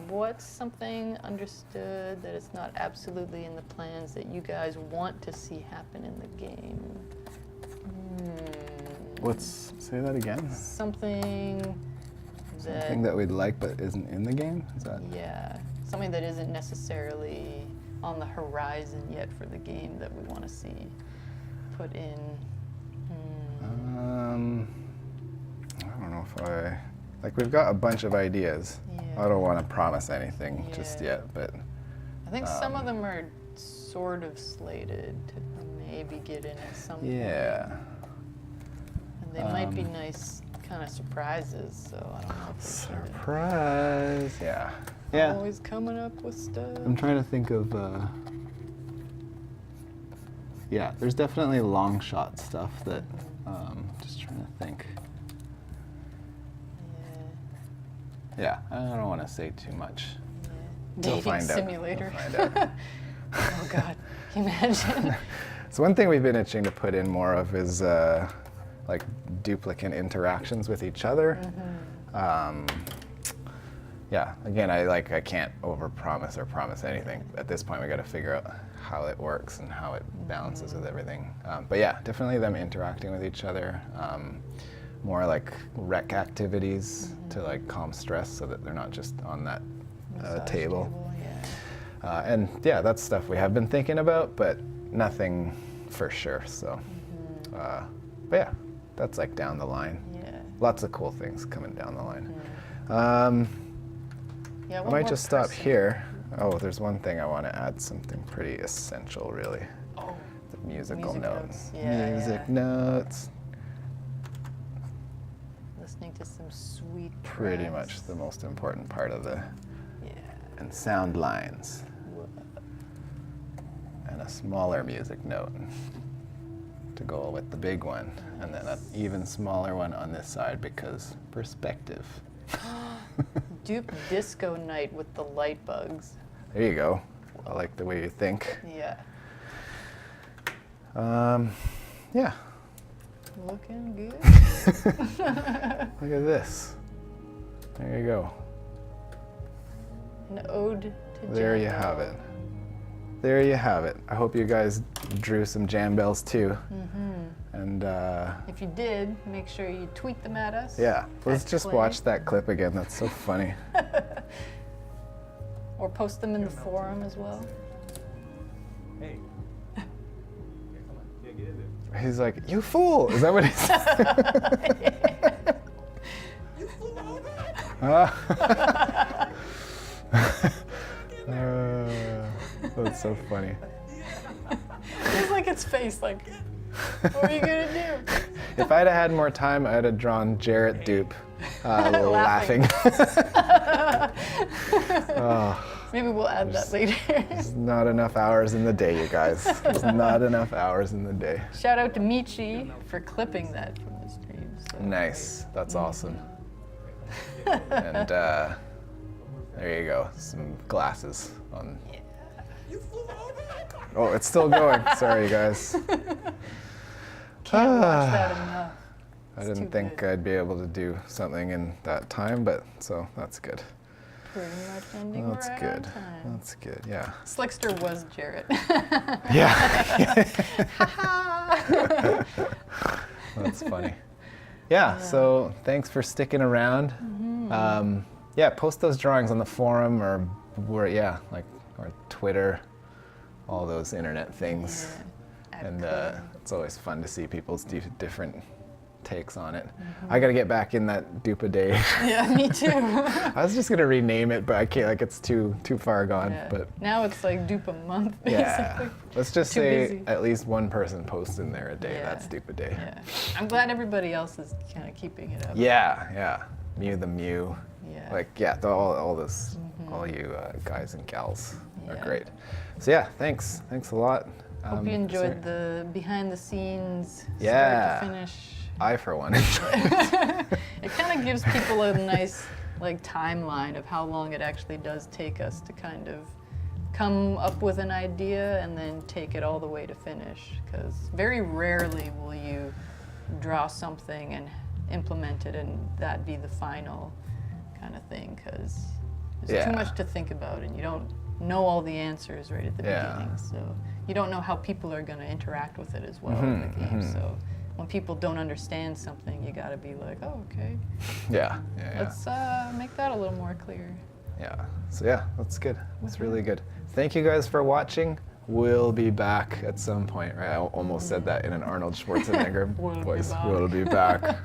What's something understood that it's not absolutely in the plans that you guys want to see happen in the game? Say that again? Something Something that we'd like but isn't in the game? Is that? yeah, something that isn't necessarily on the horizon yet for the game that we want to see put in. I don't know if we've got a bunch of ideas. Yeah. I don't want to promise anything just Yeah. yet, but I think some of them are sort of slated to maybe get in at some point. yeah. And they might be nice kind of surprises, so I don't know if we should. Surprise! Yeah. Always coming up with stuff. I'm trying to think of. Yeah, there's definitely long shot stuff that. Just trying to think. Yeah. Yeah, I don't want to say too much. Yeah. We'll Dating find out. simulator. We'll find out. Oh God, can you imagine? So one thing we've been itching to put in more of is like duplicate interactions with each other. yeah, again, I can't overpromise or promise anything. At this point, we got to figure out how it works and how it balances with everything. But yeah, definitely them interacting with each other. More like rec activities to like calm stress, so that they're not just on that table. Yeah. And yeah, that's stuff we have been thinking about, but nothing for sure. So, but yeah, that's like down the line. Yeah. Lots of cool things coming down the line. Yeah, I one might more just stop person. here. Oh, there's one thing I want to add, something pretty essential, really. Oh, The musical music notes. notes. Yeah, Music yeah. notes. listening to some sweet Pretty tracks. much the most important part of the, Yeah. and sound lines. And a smaller music note to go with the big one. And then an even smaller one on this side because perspective. Dupe disco night with the light bugs. There you go. I like the way you think. Yeah. Yeah. Looking good. Look at this. There you go. An ode to There you Jam have Bell. it. There you have it. I hope you guys drew some jam bells too. And If you did, make sure you tweet them at us. yeah, let's At just Klei. watch that clip again. That's so funny. Or post them in the forum as well. Hey. Yeah, come on. Yeah, get in there. He's like, "You fool!" Is that what he said? You flew over. That's so funny. It's like its face, like, what are you gonna do? If I'd have had more time, I'd have drawn Jarrett Dupe laughing. Oh, Maybe we'll add that later. there's not enough hours in the day, you guys. There's not enough hours in the day. Shout out to Michi for clipping that from the stream. So. Nice. That's awesome. And there you go. Some glasses on. You flew over. Oh, it's still going. Sorry, you guys. Can't watch that enough. I It's didn't too think good. I'd be able to do something in that time, but so that's good. Pretty much ending That's right good. on time. That's good. Yeah. Slickster was Jarrett. Yeah. That's funny. Yeah. So thanks for sticking around. Yeah. Post those drawings on the forum or or Twitter, all those internet things. At And Klei. it's always fun to see people's different takes on it. I gotta get back in that Dupa Day. Yeah, me too. I was just gonna rename it, but I can't. Like it's too far gone. Yeah. But Now it's like dupe a month, basically. yeah, let's just Too say busy. at least one person posts in there a day. Yeah. That's Dupa Day. Yeah. I'm glad everybody else is kind of keeping it up. Yeah, yeah. Mew the Mew. Yeah. Like yeah, all this, all you guys and gals are Yeah. great. So yeah, thanks a lot. Hope you is enjoyed there- the behind the scenes Yeah. start to finish. I for one enjoyed it. It kind of gives people a nice like timeline of how long it actually does take us to kind of come up with an idea and then take it all the way to finish. Because very rarely will you draw something and implement it and that be the final kind of thing. Because there's Yeah. too much to think about and you don't know all the answers right at the Yeah. beginning. So you don't know how people are going to interact with it as well in the game. So when people don't understand something, you got to be like, oh, okay. Yeah. Let's make that a little more clear. Yeah. So yeah, that's good. That's really good. Thank you guys for watching. We'll be back at some point, right? I almost said that in an Arnold Schwarzenegger We'll be voice. back. We'll be back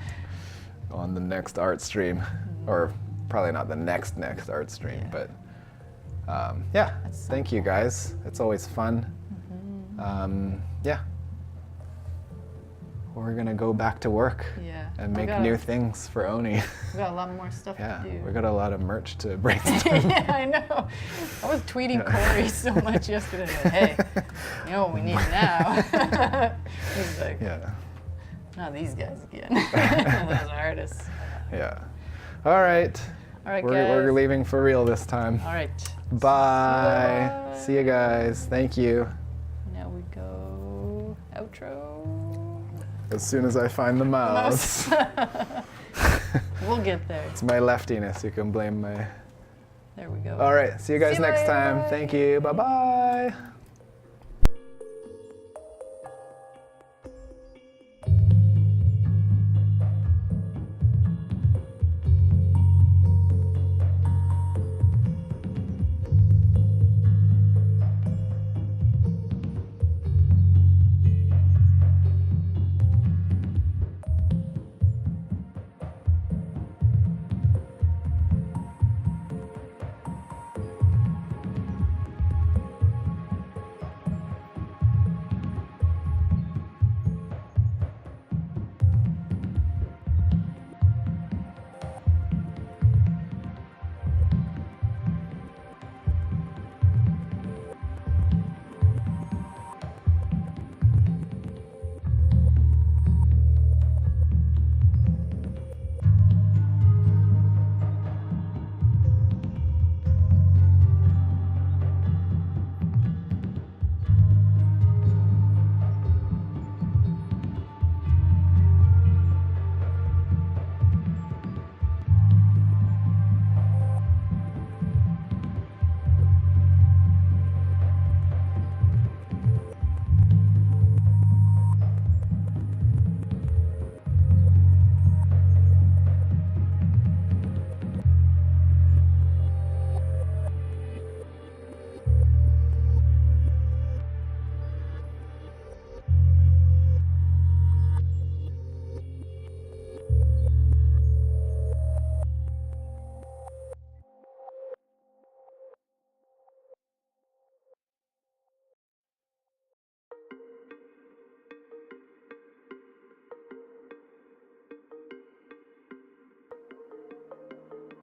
on the next art stream, or probably not the next art stream, Yeah. but yeah. At some Thank you guys. It's always fun. Yeah. We're gonna go back to work Yeah. and We make got new a- things for Oni. We got a lot more stuff Yeah, to do. we got a lot of merch to brainstorm. Yeah, I know. I was tweeting Corey so much yesterday. Like, hey, you know what we need now? He's like, Yeah, not these guys again. Those artists. yeah. All right. All right, We're guys. leaving for real this time. All right. Bye. Bye. See you guys. Thank you. Now we go outro. As soon as I find the mouse. We'll get there. It's my leftiness. You can blame my There we go. All right. See you guys See you next later. time. Bye. Thank you. Bye bye.